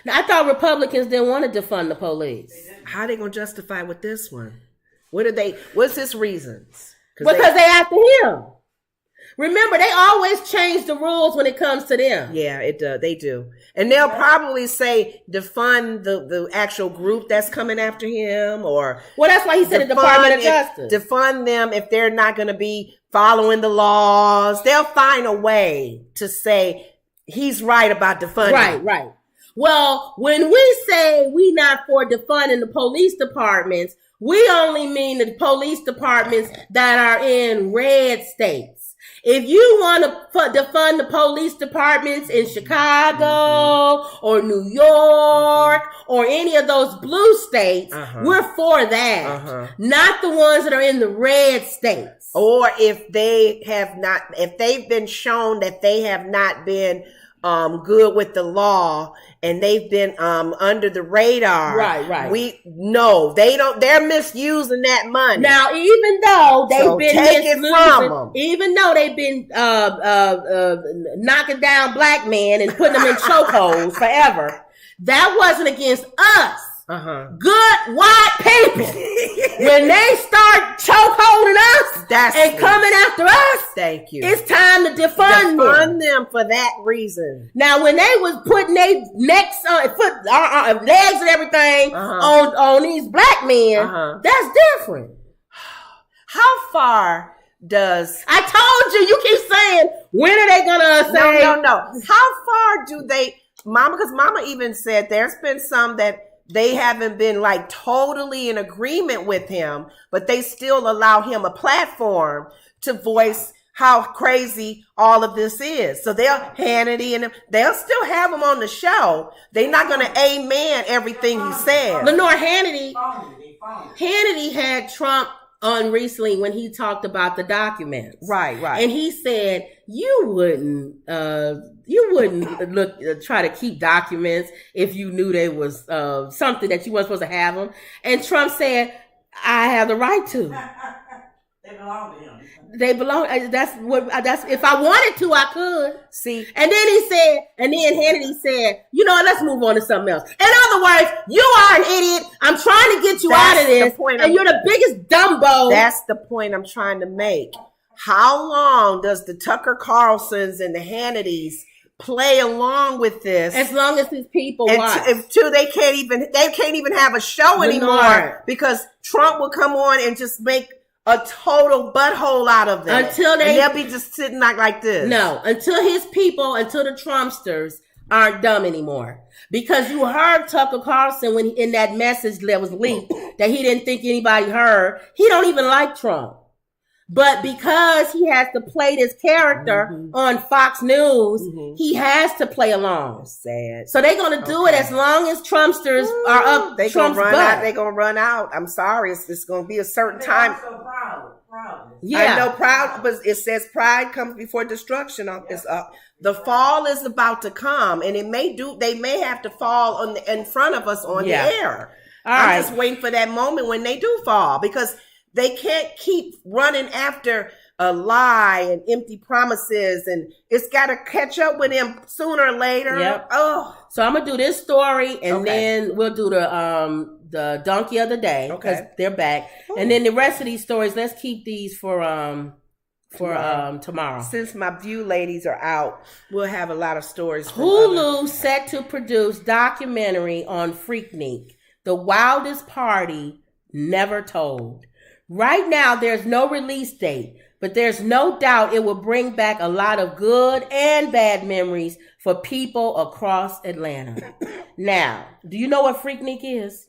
Now, I thought Republicans didn't want to defund the police. How are they going to justify with this one? What's his reasons? Because they after him. Remember, they always change the rules when it comes to them. Yeah, they do. And they'll probably say defund the actual group that's coming after him, or... Well, that's why he said the Department of Justice. Defund them if they're not going to be following the laws. They'll find a way to say he's right about defunding. Right. Well, when we say we not for defunding the police departments, we only mean the police departments that are in red states. If you want to defund the police departments in Chicago or New York or any of those blue states, we're for that. Not the ones that are in the red states. Or if they've been shown that they have not been good with the law and they've been under the radar. Right. They're misusing that money. Now, even though they've been take it from them. Even though they've been knocking down black men and putting them in chokeholds forever, that wasn't against us. Good white people. When they start chokeholding us and coming after us, thank you. It's time to defund them for that reason. Now, when they was putting their necks on, legs and everything on these black men, that's different. How far does... I told you keep saying, when are they gonna say... No. How far do they... Because Mama even said there's been some that they haven't been like totally in agreement with him, but they still allow him a platform to voice how crazy all of this is. So they'll still have him on the show. They're not going to amen everything he said. Lenore Hannity had Trump on recently when he talked about the documents. Right. And he said, you wouldn't try to keep documents if you knew there was something that you weren't supposed to have them. And Trump said, I have the right to. They belong to him. They belong. That's if I wanted to, I could. See, and then Hannity said, you know what? Let's move on to something else. In other words, you are an idiot. I'm trying to get you out of this, and you're the biggest dumbo. That's the point I'm trying to make. How long does the Tucker Carlsons and the Hannitys play along with this? As long as these people watch. Until they can't even have a show anymore because Trump will come on and just make a total butthole out of them. And they'll be just sitting like this. No, until his people, until the Trumpsters aren't dumb anymore. Because you heard Tucker Carlson when in that message that was leaked that he didn't think anybody heard. He don't even like Trump. But because he has to play this character on Fox News, he has to play along. Sad. So they're going to do it as long as Trumpsters are up They Trump's gonna run butt. out. They gonna run out. I'm sorry. It's gonna be a certain time. So proud. Yeah. I know proud, but it says pride comes before destruction. The fall is about to come, and they may have to fall in front of us on the air. I'm just waiting for that moment when they do fall, because they can't keep running after a lie and empty promises, and it's got to catch up with them sooner or later. Yep. Oh, so I'm gonna do this story, and then we'll do the donkey of the day, because they're back, and then the rest of these stories, let's keep these for tomorrow. Since my view ladies are out, we'll have a lot of stories. Hulu set to produce documentary on Freaknik, the wildest party never told. Right now, there's no release date, but there's no doubt it will bring back a lot of good and bad memories for people across Atlanta. Now, do you know what Freaknik is?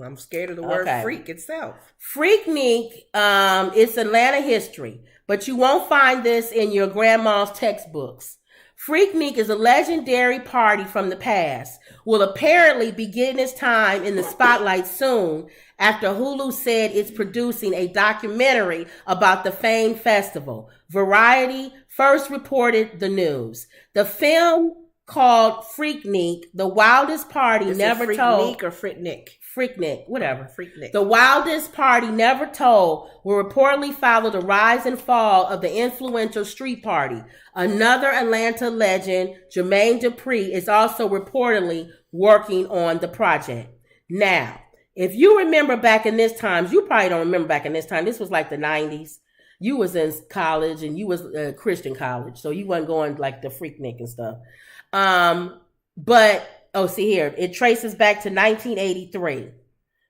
I'm scared of the word freak itself. Freaknik, it's Atlanta history, but you won't find this in your grandma's textbooks. Freaknik is a legendary party from the past. Will apparently be getting its time in the spotlight soon, after Hulu said it's producing a documentary about the famed festival. Variety first reported the news. The film, called Freaknik, the wildest party never told. Freaknik or Freaknik? Freaknik, whatever. Freaknik. The wildest party never told will reportedly follow the rise and fall of the influential street party. Another Atlanta legend, Jermaine Dupri, is also reportedly working on the project. Now, if you remember back in this time, you probably don't remember back in this time. This was like the 90s. You was in college, and you was Christian college, so you wasn't going like the Freaknik and stuff. See here, it traces back to 1983,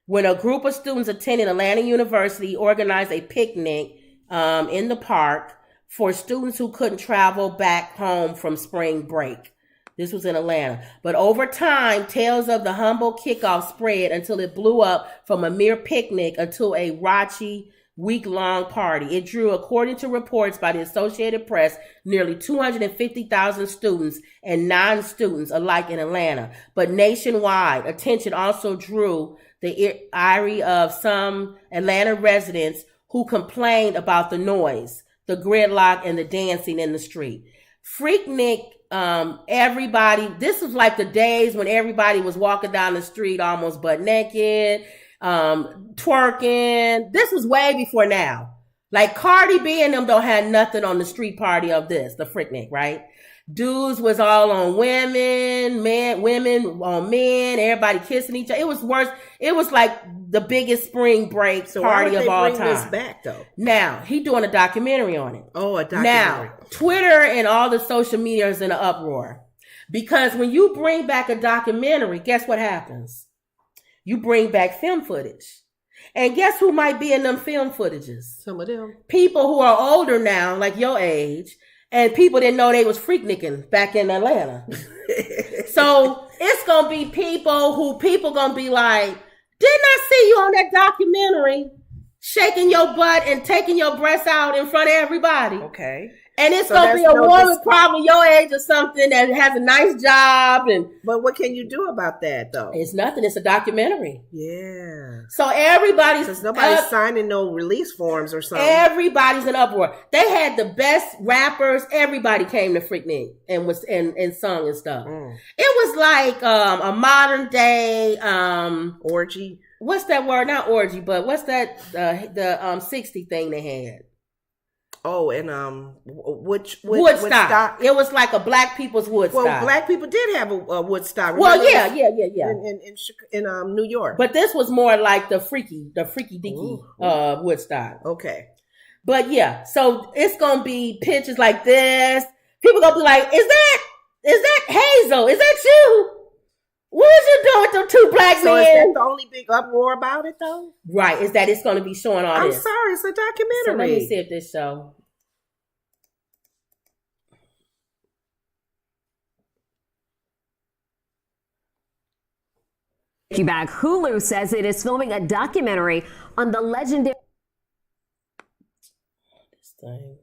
when a group of students attending Atlanta University organized a picnic in the park for students who couldn't travel back home from spring break. This was in Atlanta. But over time, tales of the humble kickoff spread until it blew up from a mere picnic into a raunchy, week-long party. It drew, according to reports by the Associated Press, nearly 250,000 students and non-students alike in Atlanta. But nationwide, attention also drew the ire of some Atlanta residents who complained about the noise, the gridlock, and the dancing in the street. Freaknik, everybody, this was like the days when everybody was walking down the street almost butt naked, twerking. This was way before now. Like Cardi B and them don't have nothing on the street party of this, the Freaknik, right? Dudes was all on women on men, everybody kissing each other. It was worse. It was like the biggest spring break party of all time. Bring this back though? Now, he doing a documentary on it. Oh, a documentary. Now, Twitter and all the social media is in an uproar. Because when you bring back a documentary, guess what happens? You bring back film footage. And guess who might be in them film footages? Some of them. People who are older now, like your age, and people didn't know they was freaknicking back in Atlanta. So it's going to be people going to be like, didn't I see you on that documentary shaking your butt and taking your breasts out in front of everybody? Okay. And it's going to be a woman probably your age or something that has a nice job. But what can you do about that, though? It's nothing. It's a documentary. Yeah. So everybody's... Because nobody's signing no release forms or something. Everybody's in uproar. They had the best rappers. Everybody came to Freaknik and sung and stuff. It was like a modern day... orgy? What's that word? Not orgy, but what's that? The 60 thing they had. Oh, and Woodstock. It was like a black people's Woodstock. Well, black people did have a Woodstock. Well, yeah. In New York. But this was more like the freaky deaky Woodstock. Okay. But yeah, so it's gonna be pictures like this. People gonna be like, "Is that Hazel? Is that you? What was you doing with them two black men?" So is that the only big uproar about it, though? Right, is that it's going to be showing all this. I'm sorry, it's a documentary. So let me see if this show. Back. Hulu says it is filming a documentary on the legendary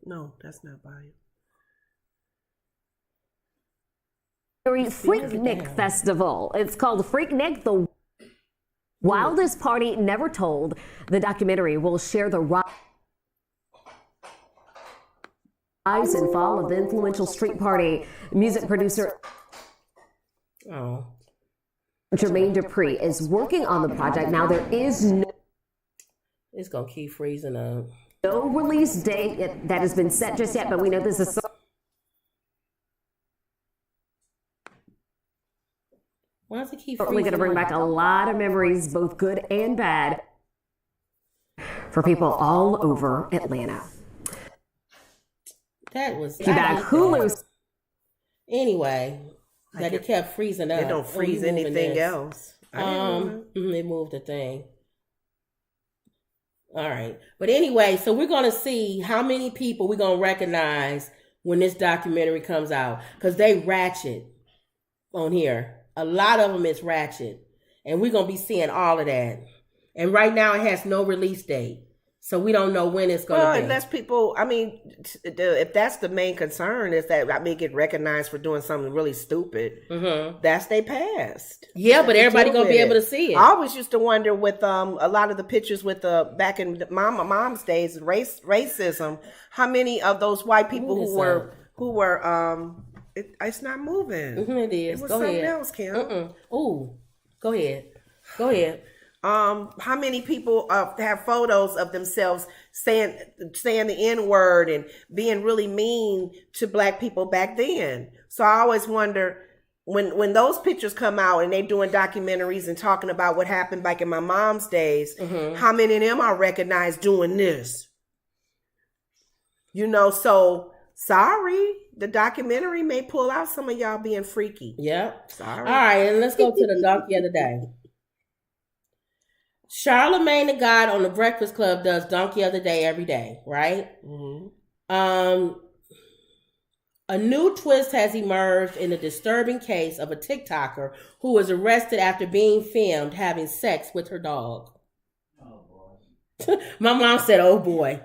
No, that's not buying. Freaknik Festival. It's called Freaknik, the wildest party never told. The documentary will share the rise and fall of the influential street party. Music producer Jermaine Dupri is working on the project. Now there is It's gonna keep freezing up. no release date that has been set just yet, but we know this is Why does it keep certainly going to bring back a lot of memories, both good and bad, for people all over Atlanta. That was Back. Hulu's. Anyway, that it kept freezing up. It don't freeze anything else. It moved the thing. All right. But anyway, so we're going to see how many people we're going to recognize when this documentary comes out. Because they ratchet on here. A lot of them is ratchet. And we're going to be seeing all of that. And right now it has no release date. So we don't know when it's going to be. Unless people, if that's the main concern is that get recognized for doing something really stupid, that's they past. Yeah, but everybody going to be able to see it. I always used to wonder with a lot of the pictures with back in mom's days, racism, how many of those white people who were it's not moving. It is. It was go something ahead. else, Kim. Ooh, go ahead. How many people have photos of themselves saying the N-word and being really mean to black people back then? So I always wonder when those pictures come out and they doing documentaries and talking about what happened back in my mom's days, how many of them I recognize doing this? So sorry, the documentary may pull out some of y'all being freaky. Yep. Sorry. All right, and let's go to the donkey of the day. Charlamagne the God on the Breakfast Club does Donkey of the Day every day, right? A new twist has emerged in the disturbing case of a TikToker who was arrested after being filmed having sex with her dog. Oh, boy. My mom said, oh, boy.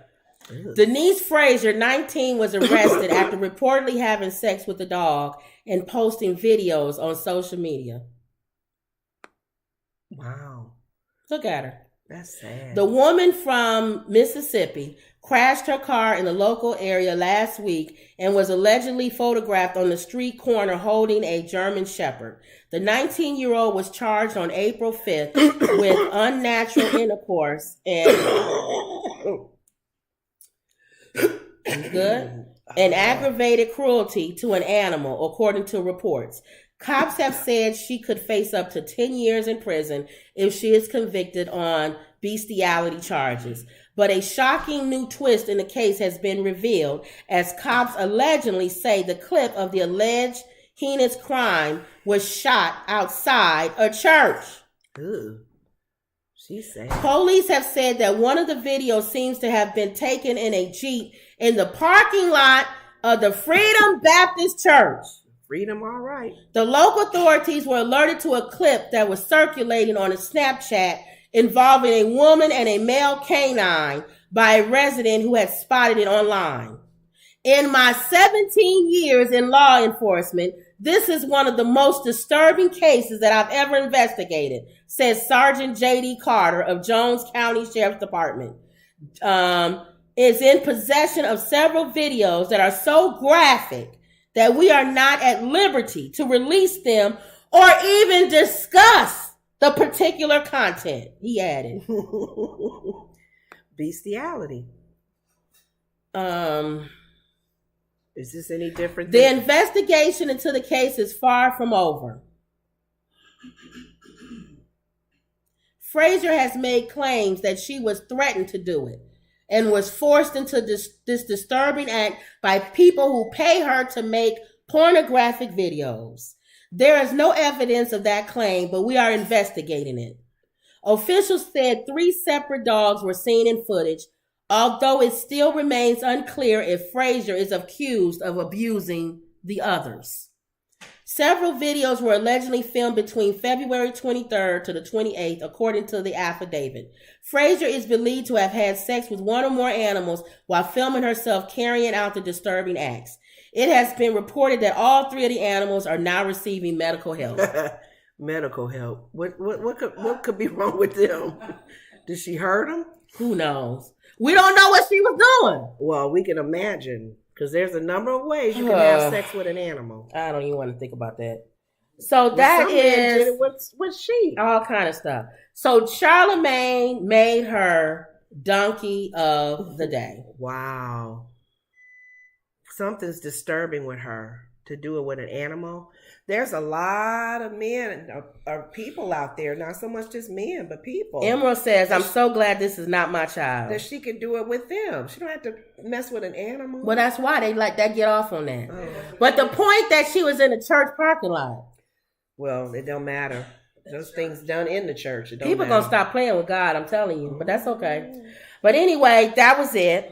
Denise Frazier, 19, was arrested after reportedly having sex with the dog and posting videos on social media. Wow. Look at her. That's sad. The woman from Mississippi crashed her car in the local area last week and was allegedly photographed on the street corner holding a German Shepherd. The 19-year-old was charged on April 5th with unnatural intercourse and aggravated cruelty to an animal, according to reports. Cops have said she could face up to 10 years in prison if she is convicted on bestiality charges. But a shocking new twist in the case has been revealed as cops allegedly say the clip of the alleged heinous crime was shot outside a church. Ooh. She said. Police have said that one of the videos seems to have been taken in a Jeep in the parking lot of the Freedom Baptist Church. Freedom, all right. The local authorities were alerted to a clip that was circulating on a Snapchat involving a woman and a male canine by a resident who had spotted it online. In my 17 years in law enforcement, this is one of the most disturbing cases that I've ever investigated, says Sergeant J.D. Carter of Jones County Sheriff's Department. Is in possession of several videos that are so graphic that we are not at liberty to release them or even discuss the particular content, he added. Bestiality. Is this any different? The investigation into the case is far from over. Frazier has made claims that she was threatened to do it and was forced into this disturbing act by people who pay her to make pornographic videos. There is no evidence of that claim, but we are investigating it. Officials said 3 separate dogs were seen in footage, although it still remains unclear if Frazier is accused of abusing the others. Several videos were allegedly filmed between February 23rd to the 28th, according to the affidavit. Frazier is believed to have had sex with one or more animals while filming herself carrying out the disturbing acts. It has been reported that all 3 of the animals are now receiving medical help. Medical help. What could be wrong with them? Did she hurt them? Who knows? We don't know what she was doing. Well, we can imagine. Because there's a number of ways you can have sex with an animal. I don't even want to think about that. So that is what's she? All kind of stuff. So Charlemagne made her donkey of the day. Wow. Something's disturbing with her to do it with an animal. There's a lot of men or people out there, not so much just men, but people. Emerald says, I'm so glad this is not my child. That she can do it with them. She don't have to mess with an animal. Well, that's why they get off on that. Oh. But the point that she was in a church parking lot. Well, it don't matter. Those things done in the church. It don't People matter. Gonna stop playing with God, I'm telling you. But that's okay. But anyway, that was it.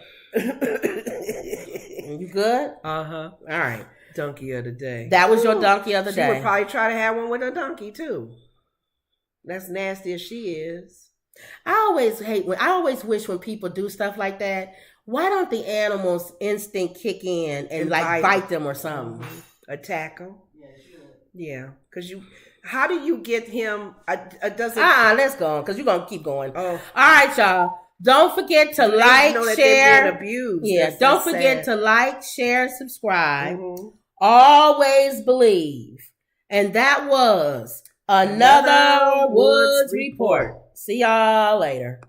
You good? Uh-huh. All right. Donkey of the day. That was your donkey of the day. She would probably try to have one with a donkey too. That's nasty as she is. I always wish when people do stuff like that, why don't the animals' instinct kick in and like bite them or something? Mm-hmm. Attack them? Yeah. Because how do you get him? Let's go on because you're going to keep going. Oh. All right, y'all. Don't forget to like, share. Abused. Yeah, don't forget to like, share, subscribe. Mm-hmm. Always believe. And that was another Woods Report. See y'all later.